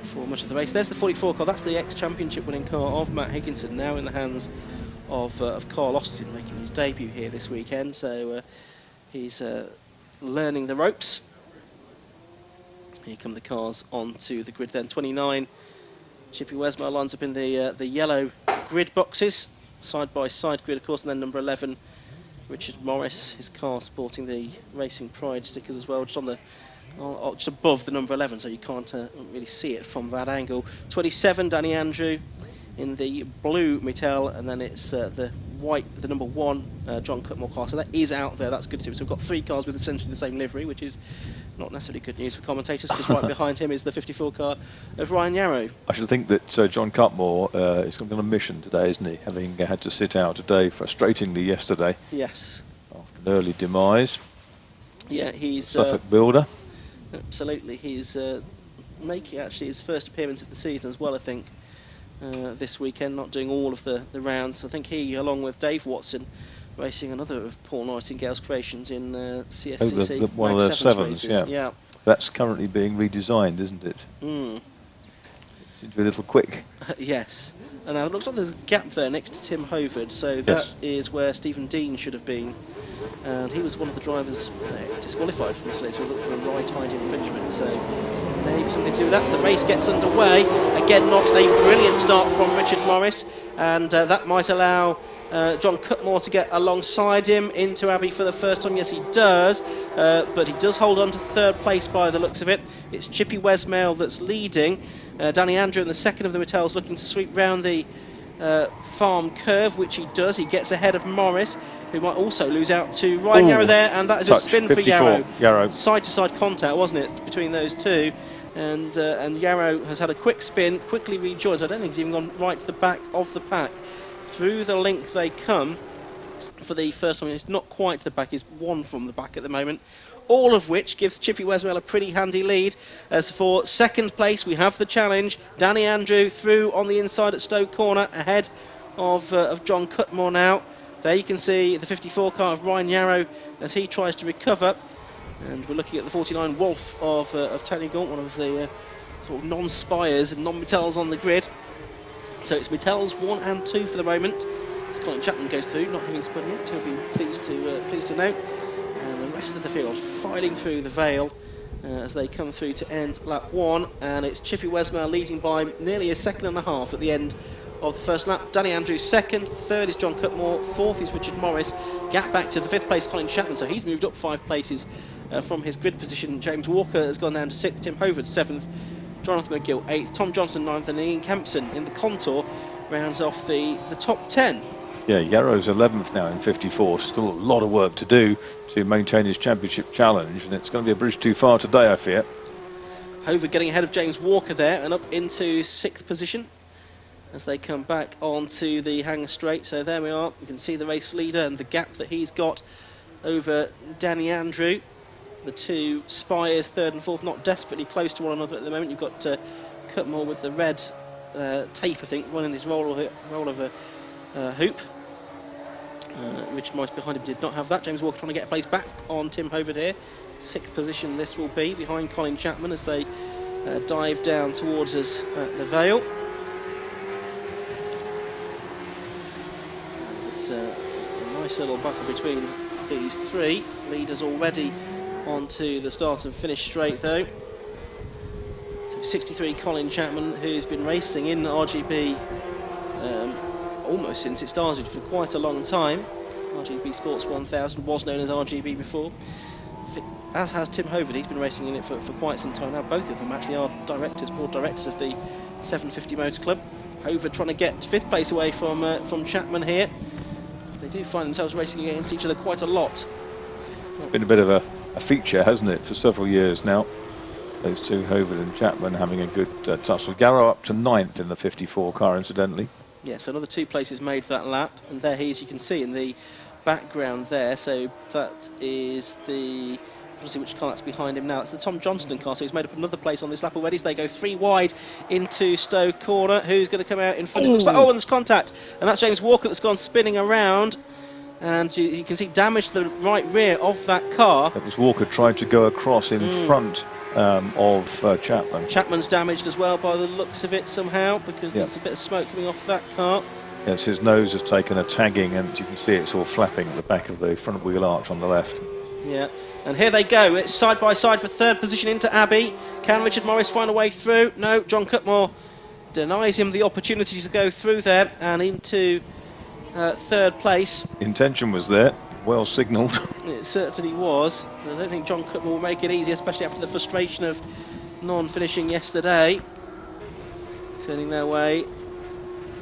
for much of the race. There's the 44 car. That's the ex-championship winning car of Matt Higginson, now in the hands of Carl Austin, making his debut here this weekend. So he's learning the ropes. Here come the cars onto the grid then. 29, Chippy Westmail lines up in the yellow grid boxes, side by side grid of course, and then number 11, Richard Morris, his car sporting the Racing Pride stickers as well, just on the just above the number 11, so you can't really see it from that angle. 27, Danny Andrew in the blue Mattel, and then it's the white, the number 1 John Cutmore car. So that is out there. That's good to see. So we've got 3 cars with essentially the same livery, which is not necessarily good news for commentators, because right behind him is the 54 car of Ryan Yarrow. I should think that John Cutmore is on a mission today, isn't he? Having had to sit out today, frustratingly yesterday. Yes. After an early demise. Yeah, he's Suffolk builder. Absolutely, he's making actually his first appearance of the season as well, I think, this weekend, not doing all of the rounds. I think he, along with Dave Watson, racing another of Paul Nightingale's creations in CSCC. One of their sevens, yeah. That's currently being redesigned, isn't it? Mm. It seems to be a little quick. Yes. And now it looks like there's a gap there next to Tim Hovard, so that is where Stephen Dean should have been. And he was one of the drivers disqualified from today, so we look for a right-height infringement. So maybe something to do with that. The race gets underway. Again, not a brilliant start from Richard Morris, and that might allow John Cutmore to get alongside him into Abbey for the first time. Yes, he does, but he does hold on to 3rd place by the looks of it. It's Chippy Wesmail that's leading. Danny Andrew in the second of the Mattels looking to sweep round the farm curve, which he does. He gets ahead of Morris, who might also lose out to Ryan Yarrow there, and that is a spin for Yarrow. Side-to-side contact, wasn't it, between those two? And Yarrow has had a quick spin, quickly rejoins. I don't think he's even gone right to the back of the pack. Through the link they come for the first time. It's not quite to the back, he's 1 from the back at the moment. All of which gives Chippy Wesmail a pretty handy lead. As for 2nd place, we have the challenge. Danny Andrew through on the inside at Stoke Corner, ahead of John Cutmore now. There you can see the 54 car of Ryan Yarrow as he tries to recover. And we're looking at the 49 Wolf of Tony Gaunt, one of the sort of non-Spires and non-Mattels on the grid. So it's Mattels 1 and 2 for the moment. As Colin Chapman goes through, not having spun yet, he'll be pleased to note. And the rest of the field filing through the Vale as they come through to end lap 1. And it's Chippy Wesmail leading by nearly a second and a half at the end of the first lap. Danny Andrews 2nd, 3rd is John Cutmore, 4th is Richard Morris. Gap back to the 5th place Colin Chapman, so he's moved up 5 places from his grid position. James Walker has gone down to 6th, Tim Hovard 7th, Jonathan McGill 8th, Tom Johnson 9th, and Ian Kempson in the contour rounds off the top 10. Yeah, Yarrow's 11th now in 54. Still a lot of work to do to maintain his championship challenge, and it's going to be a bridge too far today, I fear. Hovard getting ahead of James Walker there and up into 6th position as they come back onto the Hanger Straight. So there we are. You can see the race leader and the gap that he's got over Danny Andrew. The 2 Spires, 3rd and 4th, not desperately close to one another at the moment. You've got Cutmore with the red tape, I think, running his roll of a hoop. Richard Morris behind him did not have that. James Walker trying to get a place back on Tim Hovard here. 6th position this will be, behind Colin Chapman as they dive down towards us at the Vale. And it's a nice little battle between these 3 leaders already onto the start and finish straight though. So 63 Colin Chapman, who's been racing in RGB almost since it started for quite a long time. RGB Sports 1000 was known as RGB before, as has Tim Hovard. He's been racing in it for quite some time now. Both of them actually are board directors of the 750 Motor Club. Hovard trying to get 5th place away from Chapman here. They do find themselves racing against each other quite a lot. It's been a bit of a feature, hasn't it, for several years now. Those 2, Hovard and Chapman, having a good tussle. Yarrow up to 9th in the 54 car, incidentally. Yes, so another 2 places made that lap, and there he is, you can see in the background there. So that is the, let's see which car that's behind him now. It's the Tom Johnston car, so he's made up another place on this lap already. So they go 3 wide into Stoke Corner. Who's going to come out in front? And there's contact, and that's James Walker that's gone spinning around. And you can see damage to the right rear of that car. That was Walker tried to go across in front of Chapman. Chapman's damaged as well by the looks of it somehow, because there's a bit of smoke coming off that car. Yes, his nose has taken a tagging, and you can see it's all flapping at the back of the front wheel arch on the left. Yeah, and here they go. It's side by side for 3rd position into Abbey. Can Richard Morris find a way through? No, John Cutmore denies him the opportunity to go through there and into 3rd place. Intention was there, well signalled. It certainly was. I don't think John Cutmore will make it easy, especially after the frustration of non-finishing yesterday. Turning their way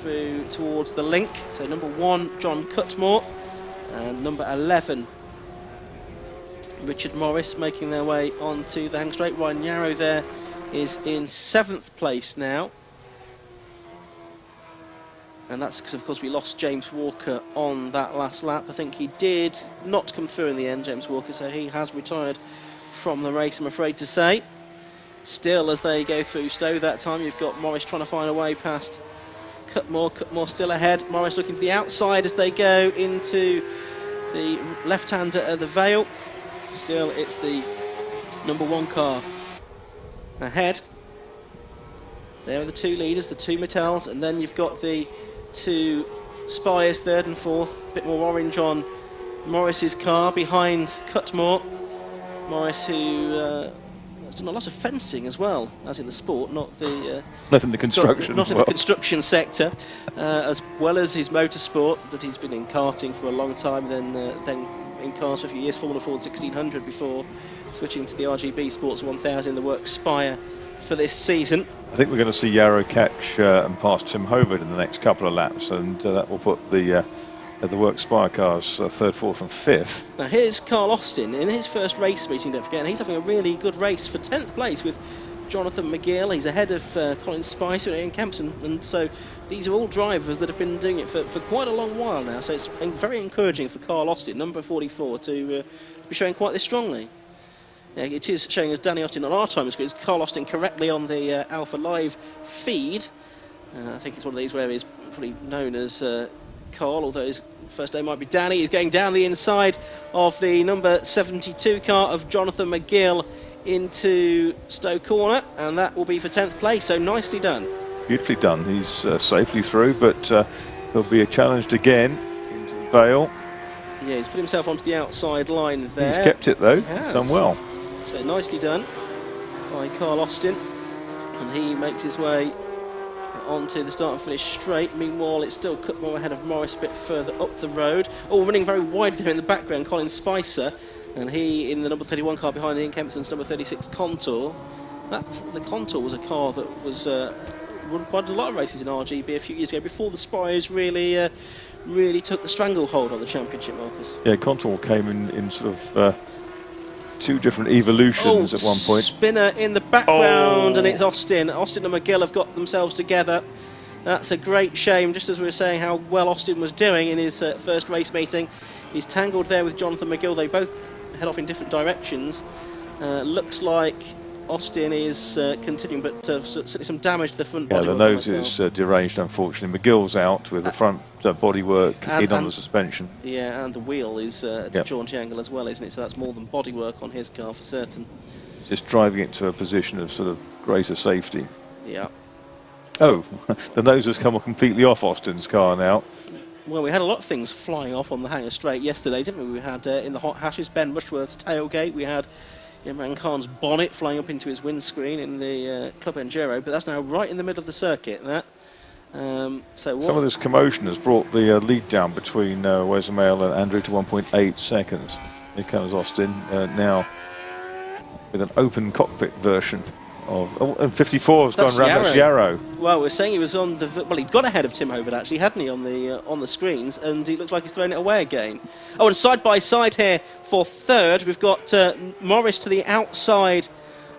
through towards the link. So number 1, John Cutmore, and number 11, Richard Morris, making their way onto the hang straight. Ryan Yarrow there is in 7th place now. And that's because, of course, we lost James Walker on that last lap. I think he did not come through in the end, James Walker, so he has retired from the race, I'm afraid to say. Still, as they go through Stowe that time, you've got Morris trying to find a way past Cutmore. Cutmore still ahead. Morris looking to the outside as they go into the left-hander at the Vale. Still, it's the number 1 car ahead. There are the 2 leaders, the 2 Mattels, and then you've got the 2 Spires, 3rd and 4th. A bit more orange on Morris's car behind Cutmore. Morris, who has done a lot of fencing as well, as in the sport, not the not in the construction, not in the construction sector, as well as his motorsport. That he's been in karting for a long time, then in cars for a few years, Formula Ford 1600 before switching to the RGB Sports 1000 in the Works Spire for this season. I think we're going to see Yarrow catch and pass Tim Hovard in the next couple of laps, and that will put the Works Spire cars 3rd, 4th and 5th. Now here's Carl Austin in his first race meeting, don't forget, and he's having a really good race for 10th place with Jonathan McGill. He's ahead of Colin Spicer and Ian Kempson, and so these are all drivers that have been doing it for quite a long while now, so it's very encouraging for Carl Austin, number 44, to be showing quite this strongly. Yeah, it is showing as Danny Austin on our time screen, Carl Austin correctly on the Alpha Live feed. I think it's one of these where he's probably known as Carl, although his first name might be Danny. He's going down the inside of the number 72 car of Jonathan McGill into Stowe Corner, and that will be for 10th place, so nicely done. Beautifully done. He's safely through, but there'll be a challenge again into the Vale. Yeah, he's put himself onto the outside line there. He's kept it though. He's done well. So nicely done by Carl Austin, and he makes his way onto the start and finish straight. Meanwhile, it's still Cutmore ahead of Morris a bit further up the road. Oh, running very wide there in the background, Colin Spicer, and he in the number 31 car behind Ian Kempson's number 36 Contour. The Contour was a car that was run quite a lot of races in RGB a few years ago, before the Spires really took the stranglehold on the championship, Marcus. Yeah, Contour came in sort of 2 different evolutions at one point. Spinner in the background, and it's Austin. Austin and McGill have got themselves together. That's a great shame, just as we were saying how well Austin was doing in his first race meeting. He's tangled there with Jonathan McGill. They both head off in different directions. Looks like Austin is continuing, but certainly some damage to the front body. Yeah, the nose is deranged, unfortunately. McGill's out with the front bodywork in on the suspension. Yeah, and the wheel is at a jaunty angle as well, isn't it? So that's more than bodywork on his car for certain. Just driving it to a position of sort of greater safety. Yeah. Oh, the nose has come completely off Austin's car now. Well, we had a lot of things flying off on the hangar straight yesterday, didn't we? We had in the hot hashes Ben Rushworth's tailgate. We had Imran Khan's bonnet flying up into his windscreen in the Club Enduro, but that's now right in the middle of the circuit. Some of this commotion has brought the lead down between Wes Mail and Andrew to 1.8 seconds. Here comes Austin now with an open cockpit version of. Oh, and 54 has gone round. That's Yarrow. Well, we're saying he was on the. Well, he'd got ahead of Tim Hovard actually, hadn't he, on the screens, and he looks like he's thrown it away again. Oh, and side by side here for 3rd, we've got Morris to the outside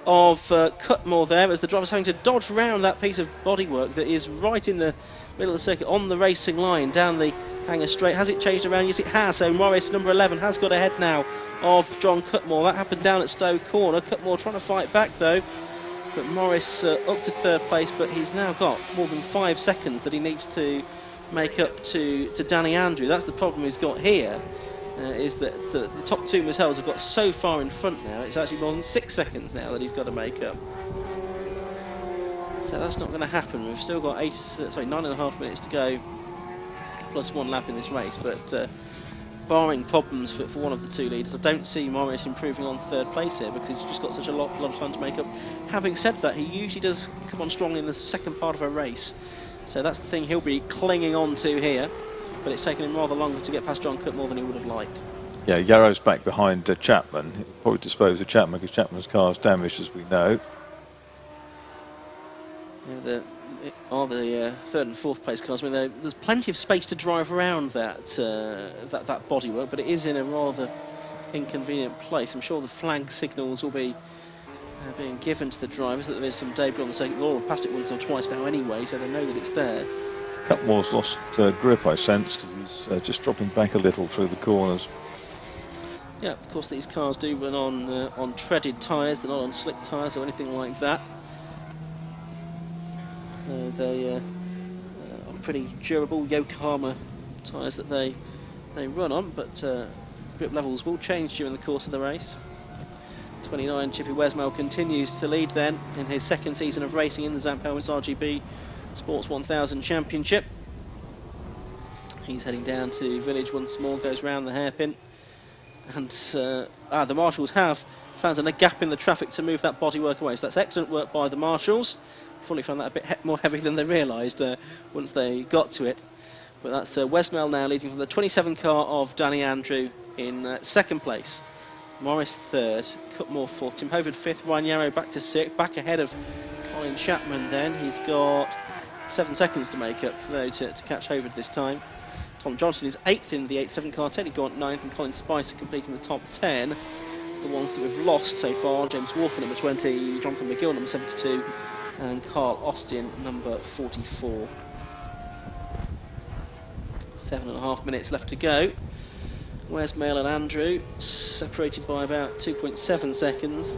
of Cutmore there, as the driver's having to dodge round that piece of bodywork that is right in the middle of the circuit on the racing line down the hangar straight. Has it changed around? Yes, it has. So Morris, number 11, has got ahead now of John Cutmore. That happened down at Stowe Corner. Cutmore trying to fight back though, but Morris up to 3rd place, but he's now got more than 5 seconds that he needs to make up to Danny Andrew. That's the problem he's got here. Is that the top 2 Mattels have got so far in front now, it's actually more than 6 seconds now that he's got to make up. So that's not going to happen. We've still got 9.5 minutes to go, plus 1 lap in this race, but barring problems for one of the 2 leaders, I don't see Morris improving on 3rd place here, because he's just got such a lot of time to make up. Having said that, he usually does come on strongly in the second part of a race, so that's the thing he'll be clinging on to here. But it's taken him rather longer to get past John Cutmore than he would have liked. Yeah, Yarrow's back behind Chapman. He'll probably dispose of Chapman because Chapman's car's damaged, as we know. Yeah, third and fourth place cars. I mean, there's plenty of space to drive around that bodywork, but it is in a rather inconvenient place. I'm sure the flag signals will be being given to the drivers that there is some debris on the circuit. They'll all have passed it once or twice now anyway, so they know that it's there. Cutmore's lost grip, I sensed. He's just dropping back a little through the corners. Yeah, of course these cars do run on treaded tyres, they're not on slick tyres or anything like that. So they are pretty durable Yokohama tyres that they run on, but grip levels will change during the course of the race. 29 Chippy Wesmell continues to lead then in his second season of racing in the Zamp Helmets RGB Sports 1000 Championship. He's heading down to Village once more, goes round the hairpin. And the marshals have found a gap in the traffic to move that bodywork away. So that's excellent work by the marshals. Probably found that a bit more heavy than they realised once they got to it. But that's Wesmell now leading from the 27 car of Danny Andrew in second place. Morris third, Cutmore fourth, Tim Hovard fifth, Ryan Yarrow back to sixth, back ahead of Colin Chapman then. He's got 7 seconds to make up though to catch Hovard this time. Tom Johnson is 8th in the 8-7 car, Teddy Gaunt 9th, and Colin Spicer completing the top 10. The ones that we've lost so far: James Walker number 20, Jonathan McGill number 72, and Carl Austin number 44. 7.5 minutes left to go. Wesmell and Andrew separated by about 2.7 seconds.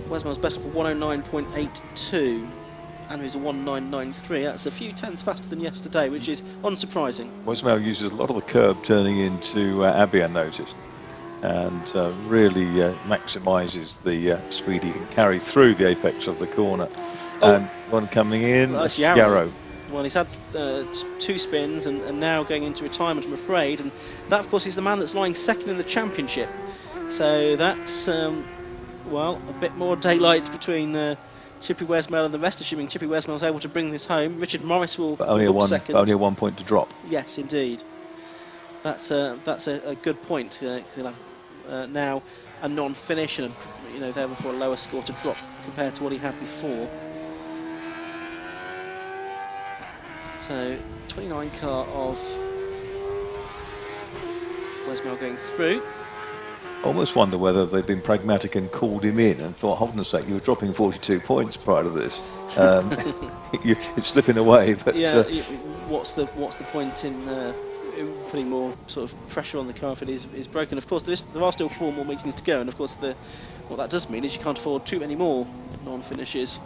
Wesmell's best up a 109.82. Andrew's a 1993. That's a few tenths faster than yesterday, which is unsurprising. Wesmell uses a lot of the curb turning into Abbey, I noticed, and really maximises the speed he can carry through the apex of the corner. And one coming in, that's Yarrow. Well, he's had 2 spins and now going into retirement, I'm afraid. And that, of course, is the man that's lying second in the championship. So that's, well, a bit more daylight between Chippy Wesmell and the rest, assuming Chippy Wesmell's able to bring this home. Richard Morris will only second. Only a 1 point to drop. Yes, indeed. That's a good point. He'll have now a non-finish and therefore a lower score to drop compared to what he had before. So 29 car of Wesmell going through. Almost wonder whether they've been pragmatic and called him in and thought, hold on a sec, you were dropping 42 points prior to this. You're slipping away. But yeah, what's the point in putting more sort of pressure on the car if it is broken? Of course, there are still 4 more meetings to go, and of course what that does mean is you can't afford too many more non-finishes.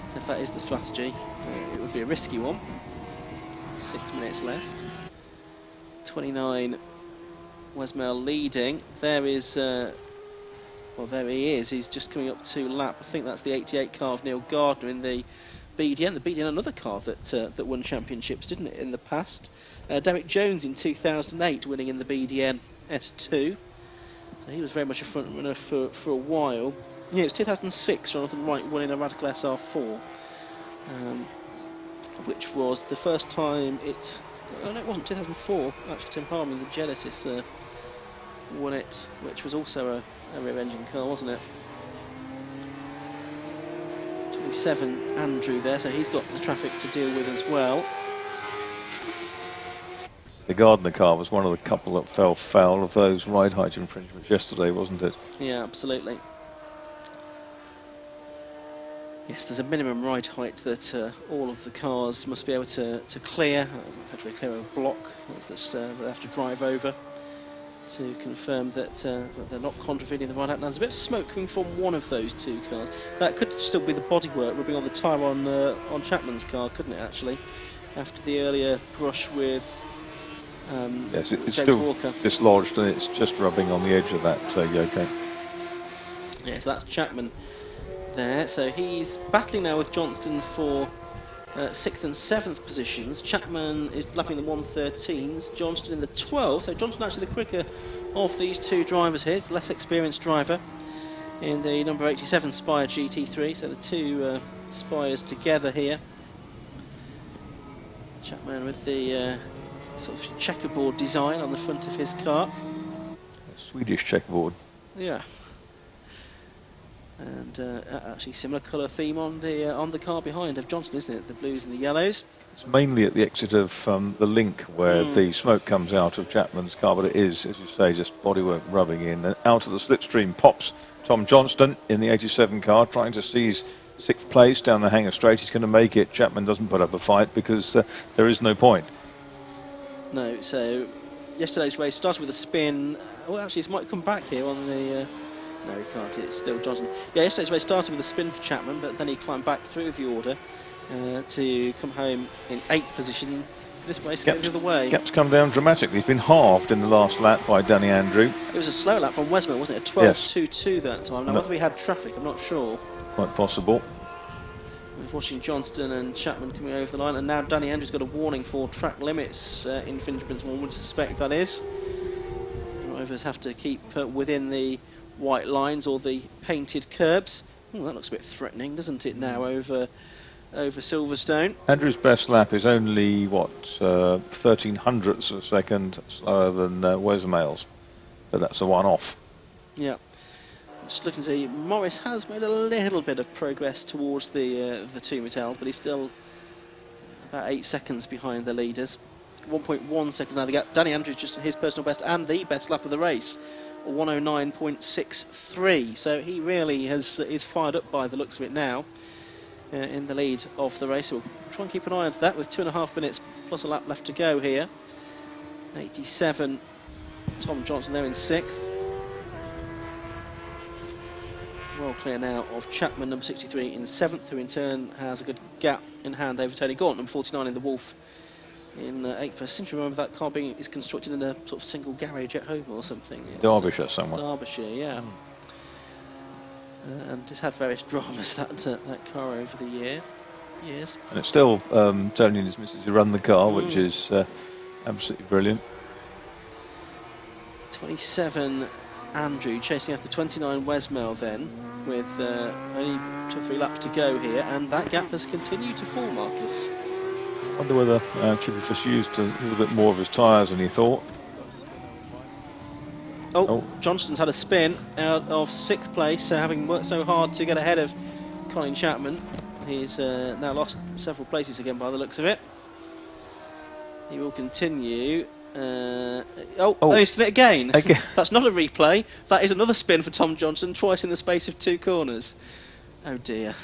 So if that is the strategy, it would be a risky one. 6 minutes left. 29. Wesmell leading. There is, there he is. He's just coming up to lap. I think that's the 88 car of Neil Gardner in the BDN. The BDN, another car that won championships, didn't it, in the past? Derek Jones in 2008 winning in the BDN S2. So he was very much a front runner for a while. Yeah, it's 2006. Jonathan Wright won in a Radical SR4, which was the first time it's. Oh, no, it wasn't 2004. Actually, Tim Harmon, the Genesis, won it, which was also a rear-engine car, wasn't it? 27, Andrew there, so he's got the traffic to deal with as well. The Gardner car was one of the couple that fell foul of those ride height infringements yesterday, wasn't it? Yeah, absolutely. Yes, there's a minimum ride height that all of the cars must be able to clear. Effectively clear a block that they have to drive over to confirm that they're not contravening the ride height. Now, there's a bit of smoke coming from one of those 2 cars. That could still be the bodywork rubbing on the tyre on Chapman's car, couldn't it, actually? After the earlier brush with yes, it's James still Walker. dislodged and it's just rubbing on the edge of that yoke. Yeah, so that's Chapman there. So he's battling now with Johnston for 6th and 7th positions. Chapman is lapping the 113s, Johnston in the 12th. So Johnston actually the quicker of these 2 drivers here. He's the less experienced driver in the number 87 Spire GT3. So the 2 Spires together here. Chapman with the sort of checkerboard design on the front of his car. Swedish checkerboard. Yeah. And actually similar colour theme on the car behind of Johnson, isn't it? The blues and the yellows. It's mainly at the exit of the link where the smoke comes out of Chapman's car, but it is, as you say, just bodywork rubbing in. And out of the slipstream pops Tom Johnston in the 87 car, trying to seize 6th place down the hangar straight. He's going to make it. Chapman doesn't put up a fight because there is no point. No, so yesterday's race started with a spin. Well, actually, it might come back here on the... no, he can't. It's still Johnson. Yeah, yesterday's race started with a spin for Chapman, but then he climbed back through the order to come home in 8th position. This race goes the other way. Gap's come down dramatically. He's been halved in the last lap by Danny Andrew. It was a slow lap from Wesmore, wasn't it? A 12.22 that time. Now, whether we had traffic, I'm not sure. Quite possible. We're watching Johnston and Chapman coming over the line, and now Danny Andrews got a warning for track limits infringements. One would suspect that is. Drivers have to keep within the white lines or the painted curbs. Oh, that looks a bit threatening, doesn't it? Now over Silverstone. Andrew's best lap is only what 1300ths of a second slower than Wesmail's, but that's a one-off. Yeah. Just looking to see, Morris has made a little bit of progress towards the two Mattels, but he's still about 8 seconds behind the leaders. 1.1 seconds now. Danny Andrews just his personal best and the best lap of the race, 109.63. So he really is fired up by the looks of it now, in the lead of the race. So we'll try and keep an eye on that with 2.5 minutes plus a lap left to go here. 87. Tom Johnson there in 6th. Well clear now of Chapman, number 63, in 7th, who in turn has a good gap in hand over Tony Gaunt, number 49 in the Wolf, in 8th. I seem to remember that car is constructed in a sort of single garage at home or something. It's Derbyshire somewhere. Derbyshire, yeah. And it's had various dramas, that car over the years. And it's still Tony and his missus who run the car, which is absolutely brilliant. 27 Andrew chasing after 29 Wesmail then, with only 2 or 3 laps to go here, and that gap has continued to fall, Marcus. I wonder whether Chip has just used a little bit more of his tyres than he thought. Johnston's had a spin out of 6th place, having worked so hard to get ahead of Colin Chapman. He's now lost several places again by the looks of it. He will continue. He's done it again. That's not a replay. That is another spin for Tom Johnson, twice in the space of 2 corners. Oh dear.